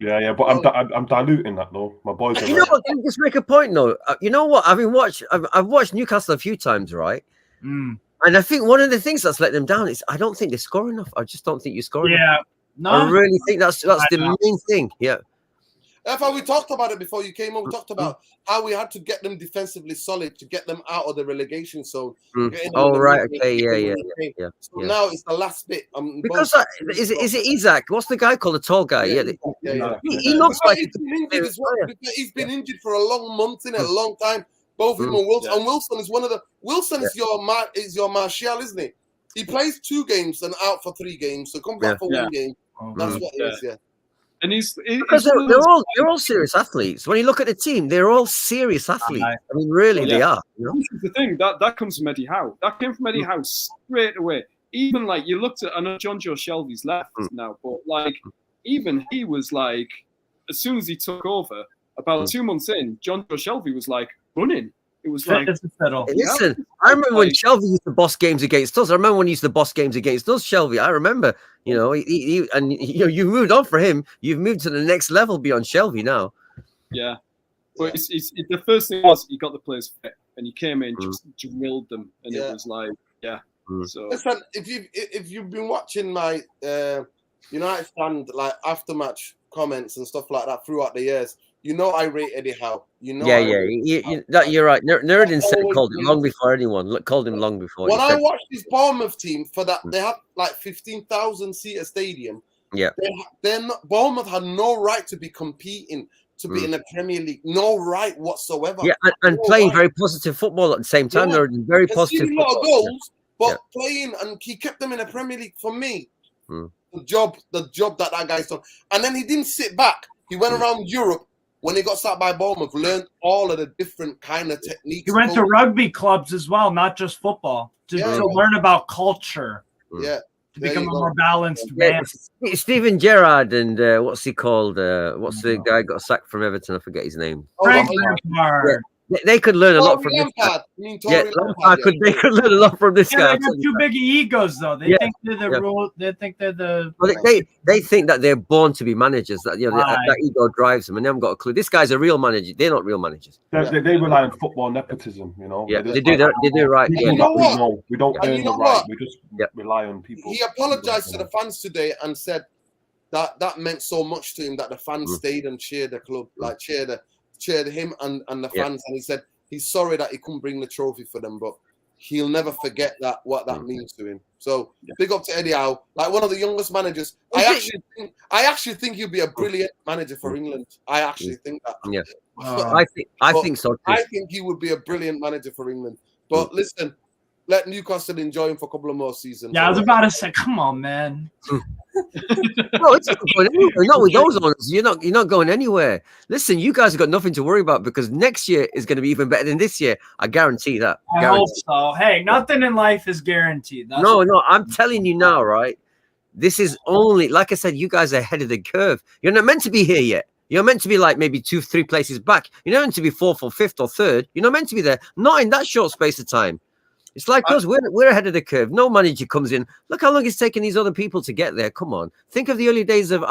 Yeah. Yeah, but I'm diluting that though. My boys are. You know what? Can I just make a point though. You know what? I've watched Newcastle a few times, right? Mm. And I think one of the things that's let them down is I don't think they score enough. I just don't think you score enough. Yeah. No. I really think that's the main thing. Yeah. That's why we talked about it before you came on. We talked about how we had to get them defensively solid to get them out of the relegation zone. Oh right. Okay. Yeah. So now it's the last bit. Because is it Isaac? What's the guy called? The tall guy? Yeah. He looks like he's been injured as well. He's been injured for a long month, a long time. Both him and Wilson. And Wilson is one of the. Wilson is your Martial, isn't he? He plays 2 games and out for 3 games. So come back for 1 game. That's what it is. Yeah. And because they're all serious athletes. When you look at the team, they're all serious athletes. I mean, really, they are. You know? This is the thing that comes from Eddie Howe. That came from Eddie Howe straight away. Even like you looked at, I know John Joe Shelby's left now, but like even he was like, as soon as he took over, about 2 months in, John Joe Shelby was like running. It was like, listen, I remember when Shelby used to boss games against us. I remember when he used to boss games against us, Shelby. I remember, you know, you moved on for him. You've moved to the next level beyond Shelby now. Yeah. But it's the first thing was he got the players fit and he came in, just drilled them. And it was like, So listen, if you've been watching my United stand like aftermatch comments and stuff like that throughout the years, you know I rate Eddie Howe. You know. You're right. Nuruddin called him long before anyone. Called him long before. When I watched this Bournemouth team for that, they had like 15,000 seater stadium. Yeah. Bournemouth had no right to be competing to be in the Premier League. No right whatsoever. Yeah, and playing very positive football at the same time. Nuruddin, very positive. A lot of goals, but playing, and he kept them in the Premier League. For me, the job that guy's done, and then he didn't sit back. He went around Europe. When he got started by Bournemouth, learned all of the different kind of techniques. He went to rugby clubs as well, not just football, to learn about culture. Yeah. To become a more balanced man. Steven Gerrard and what's he called? What's the guy got sacked from Everton? I forget his name. Frank Lampard. They could learn a lot from this guy. They could learn a lot from this guy. They got too big egos, though. They think they're the rule. They think they're the. Well, they think that they're born to be managers. That that ego drives them, and they haven't got a clue. This guy's a real manager. They're not real managers. They rely on football nepotism. You know. Yeah, they do right. You know what? We don't earn the right. We just rely on people. He apologized to the fans today and said that meant so much to him that the fans stayed and cheered the club, like cheered him and the fans, and he said he's sorry that he couldn't bring the trophy for them, but he'll never forget what that means to him. So big up to Eddie Howe, like one of the youngest managers. I actually think he'll be a brilliant manager for England. I actually think that. Yeah, I think so too. I think he would be a brilliant manager for England. But listen, let Newcastle enjoy him for a couple of more seasons. Yeah, I was about to say, come on, man. No, it's not going anywhere. Not with those owners. You're not going anywhere. Listen, you guys have got nothing to worry about because next year is going to be even better than this year. I guarantee that. I hope so. Hey, nothing in life is guaranteed. No, I'm telling you now, right? This is only, like I said, you guys are ahead of the curve. You're not meant to be here yet. You're meant to be like maybe 2-3 places back. You're not meant to be 4th or 5th or 3rd. You're not meant to be there. Not in that short space of time. It's like us. We're ahead of the curve. No manager comes in. Look how long it's taken these other people to get there. Come on. Think of the early days of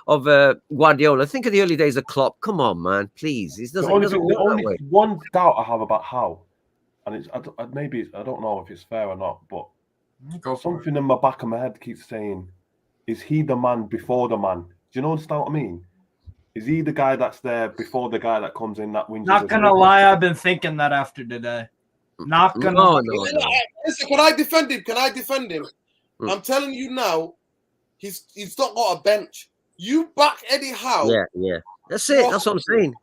Guardiola. Think of the early days of Klopp. Come on, man. Please. The only one doubt I have about how, and it's I don't know if it's fair or not, but something in my back of my head keeps saying, is he the man before the man? Do you know what I mean? Is he the guy that's there before the guy that comes in that wins? Not gonna lie, I've been thinking that after today. Not gonna. No. Listen, can I defend him? I'm telling you now, he's not got a bench. You back Eddie Howe. Yeah. That's it. That's what I'm saying.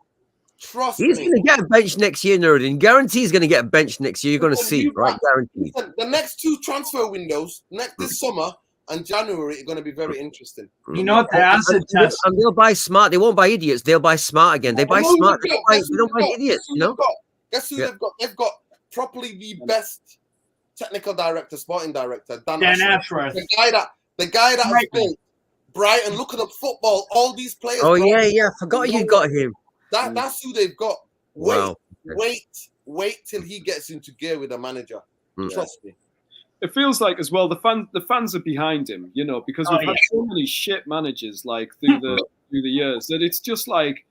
Trust He's me. going to get a bench next year, Nuruddin. Guarantee he's going to get a bench next year. You're going to Listen, see, you right? got- Guaranteed. Listen, the next 2 transfer windows, this summer and January, are going to be very interesting. You know what the acid test? And they'll buy smart. They won't buy idiots. They'll buy smart again. They buy And who smart. they've They got? don't buy idiots, you know? Guess who Yeah. they've got? They've got probably the best technical director, sporting director, Dan Dan Ashworth. Ashworth. The guy that has Brighton. built Brighton. Look at the football. All these players. Oh, bro. yeah. Forgot you got him. That's who they've got. Wow. Wait till he gets into gear with the manager. Trust me. It feels like as well the fans are behind him, you know, because we've had so many shit managers like through the years that it's just like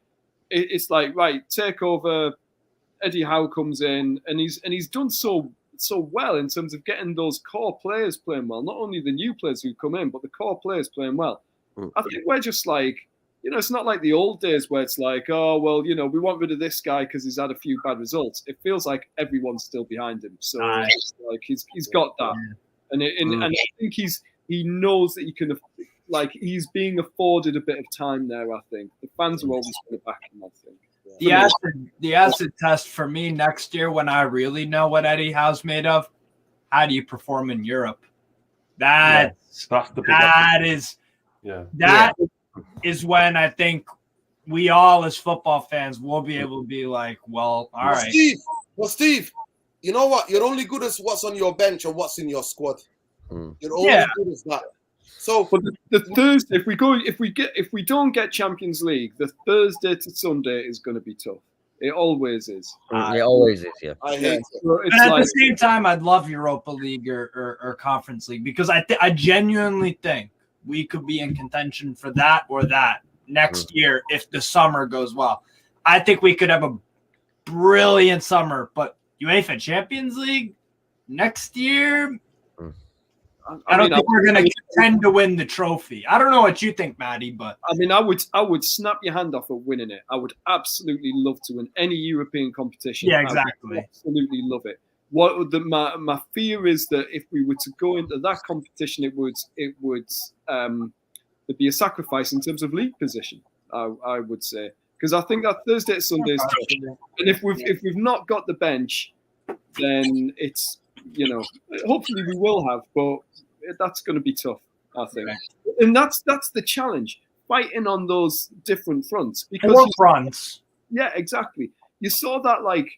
it's like, right, take over. Eddie Howe comes in and he's done so well in terms of getting those core players playing well. Not only the new players who come in, but the core players playing well. I think we're just like, you know, it's not like the old days where it's like, oh, well, you know, we want rid of this guy because he's had a few bad results. It feels like everyone's still behind him. So it's like he's got that. And I think he knows that he can, like, he's being afforded a bit of time there, I think. The fans are always going to back him, I think. The acid test for me next year, when I really know what Eddie Howe's made of, how do you perform in Europe? That's the big is when I think we all as football fans will be able to be like, well, all right. Steve, you know what? You're only good as what's on your bench or what's in your squad. You're only good as that. So, but the Thursday, if we don't get Champions League, the Thursday to Sunday is going to be tough. It always is. It always is, yeah. I hate it. So but at the same time, I'd love Europa League or Conference League because I genuinely think we could be in contention for that or that next year if the summer goes well. I think we could have a brilliant summer, but UEFA Champions League next year, I don't think we're going to contend to win the trophy. I don't know what you think, Maddie, but I mean, I would snap your hand off at winning it. I would absolutely love to win any European competition. Yeah, exactly. I would absolutely love it. My fear is that if we were to go into that competition, it would there'd be a sacrifice in terms of league position. I would say, because I think that Thursday to Sunday is tough. And if we've not got the bench, then it's, you know, hopefully we will have, but that's going to be tough, I think. And that's the challenge, fighting on those different fronts. Because fronts. Yeah, exactly. You saw that, like,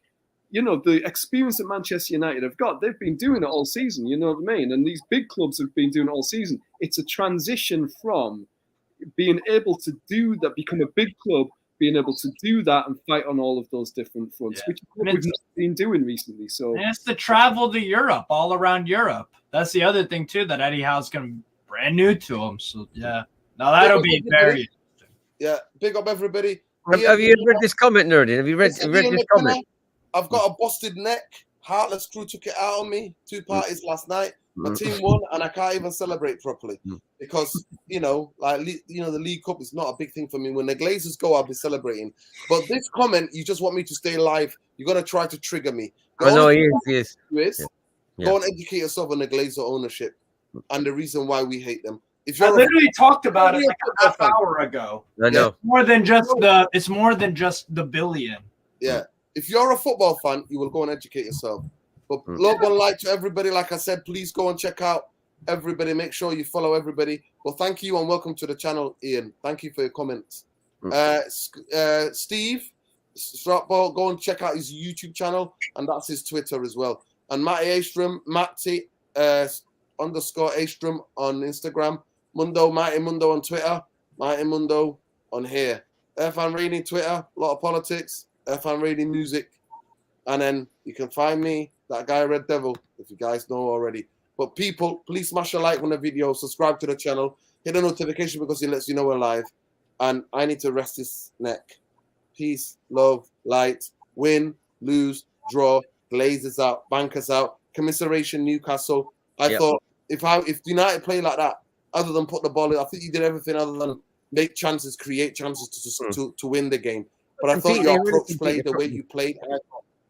you know, the experience that Manchester United have got, they've been doing it all season, you know what I mean? And these big clubs have been doing it all season. It's a transition from being able to do that, become a big club, being able to do that and fight on all of those different fronts, which we've not been doing recently. So it's to travel to Europe, all around Europe. That's the other thing too that Eddie Howe's going to be brand new to him. So now that'll be very interesting. Yeah, big up everybody. Have you read this comment, Nuruddin? Have you read this comment? I've got a busted neck. Heartless crew took it out on me. 2 parties last night. My team won, and I can't even celebrate properly because the League Cup is not a big thing for me. When the Glazers go, I'll be celebrating. But this comment, you just want me to stay live. You're gonna try to trigger me. I know he is. Go and educate yourself on the Glazer ownership and the reason why we hate them. If I literally talked about it like a half hour ago. I know. It's more than just the billion. Yeah. If you're a football fan, you will go and educate yourself. But love and like to everybody. Like I said, please go and check out everybody. Make sure you follow everybody. Well, thank you and welcome to the channel, Ian. Thank you for your comments. Steve Stratball, go and check out his YouTube channel, and that's his Twitter as well. And Matty Astrom, Matty _ Astrom on Instagram. Matty Mundo on Twitter. Matty Mundo on here. Irfan Rainy Twitter, a lot of politics. Irfan Rainy music. And then you can find me, that guy Red Devil, if you guys know already. But people, please smash a like on the video, subscribe to the channel, hit the notification because it lets you know we're live. And I need to rest this neck. Peace, love, light, win, lose, draw, Glazers out, bankers out, commiseration, Newcastle. I thought if United play like that, other than put the ball in, I think you did everything other than make chances, create chances to win the game. But I thought your approach played, the way you played,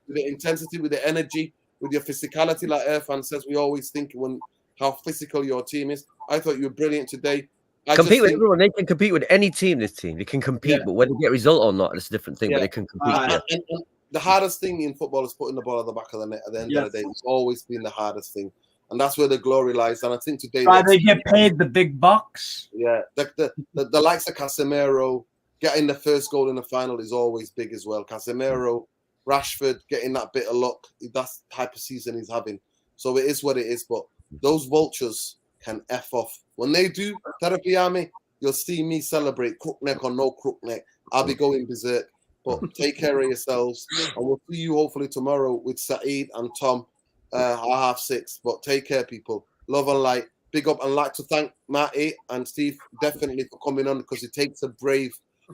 with the intensity, with the energy, with your physicality, like Irfan says, we always think how physical your team is. I thought you were brilliant today. I compete just with think, everyone. They can compete with any team. This team, they can compete, Yeah. but whether they get a result or not, it's a different thing. Yeah. But they can compete. and the hardest thing in football is putting the ball at the back of the net. At the end of the day, it's always been the hardest thing, and that's where the glory lies. And I think today, Why they get paid the big bucks. yeah, the likes of Casemiro getting the first goal in the final is always big as well. Casemiro, Rashford getting that bit of luck. That's the type of season he's having. So it is what it is. But those vultures can F off. When they do, Therapy Army, you'll see me celebrate, crook neck or no crook neck. I'll be going berserk. But take care of yourselves. And we'll see you hopefully tomorrow with Saeed and Tom at 6:30. But take care, people. Love and light. Big up, and like to thank Matty and Steve definitely for coming on, because it takes a brave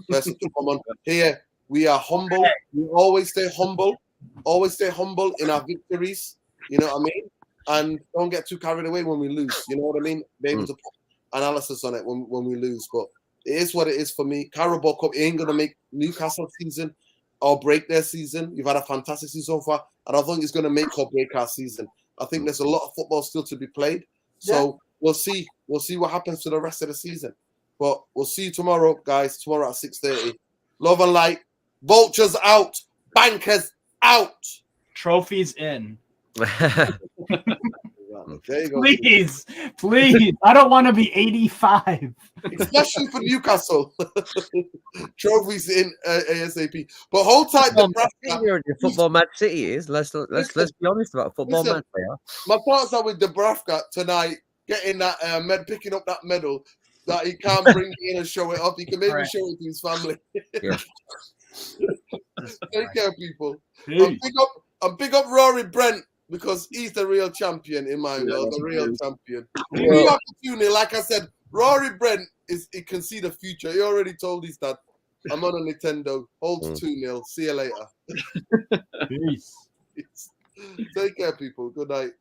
person to come on. Here, we are humble. We always stay humble. Always stay humble in our victories. You know what I mean? And don't get too carried away when we lose. You know what I mean? Be able to put analysis on it when we lose. But it is what it is for me. Carabao Cup ain't going to make Newcastle season or break their season. You've had a fantastic season so far, and I think it's going to make or break our season. I think there's a lot of football still to be played. So we'll see. We'll see what happens to the rest of the season. But we'll see you tomorrow, guys. Tomorrow at 6:30. Love and light. Vultures out. Bankers out. Trophies in. There you go. Please. I don't want to be 85. Especially for Newcastle. Trophies in ASAP. But hold tight. The football match City is. Let's be honest about football match. My thoughts are with Dubravka tonight, getting that picking up that medal that he can't bring in and show it off. He can maybe show it to his family. Yeah. Take care, people. And big up Rory Brent, because he's the real champion in my world. The real champion. We have to tune in. Like I said, Rory Brent he can see the future. He already told his dad, I'm on a Nintendo. Holds 2-0. See you later. Peace. Take care, people. Good night.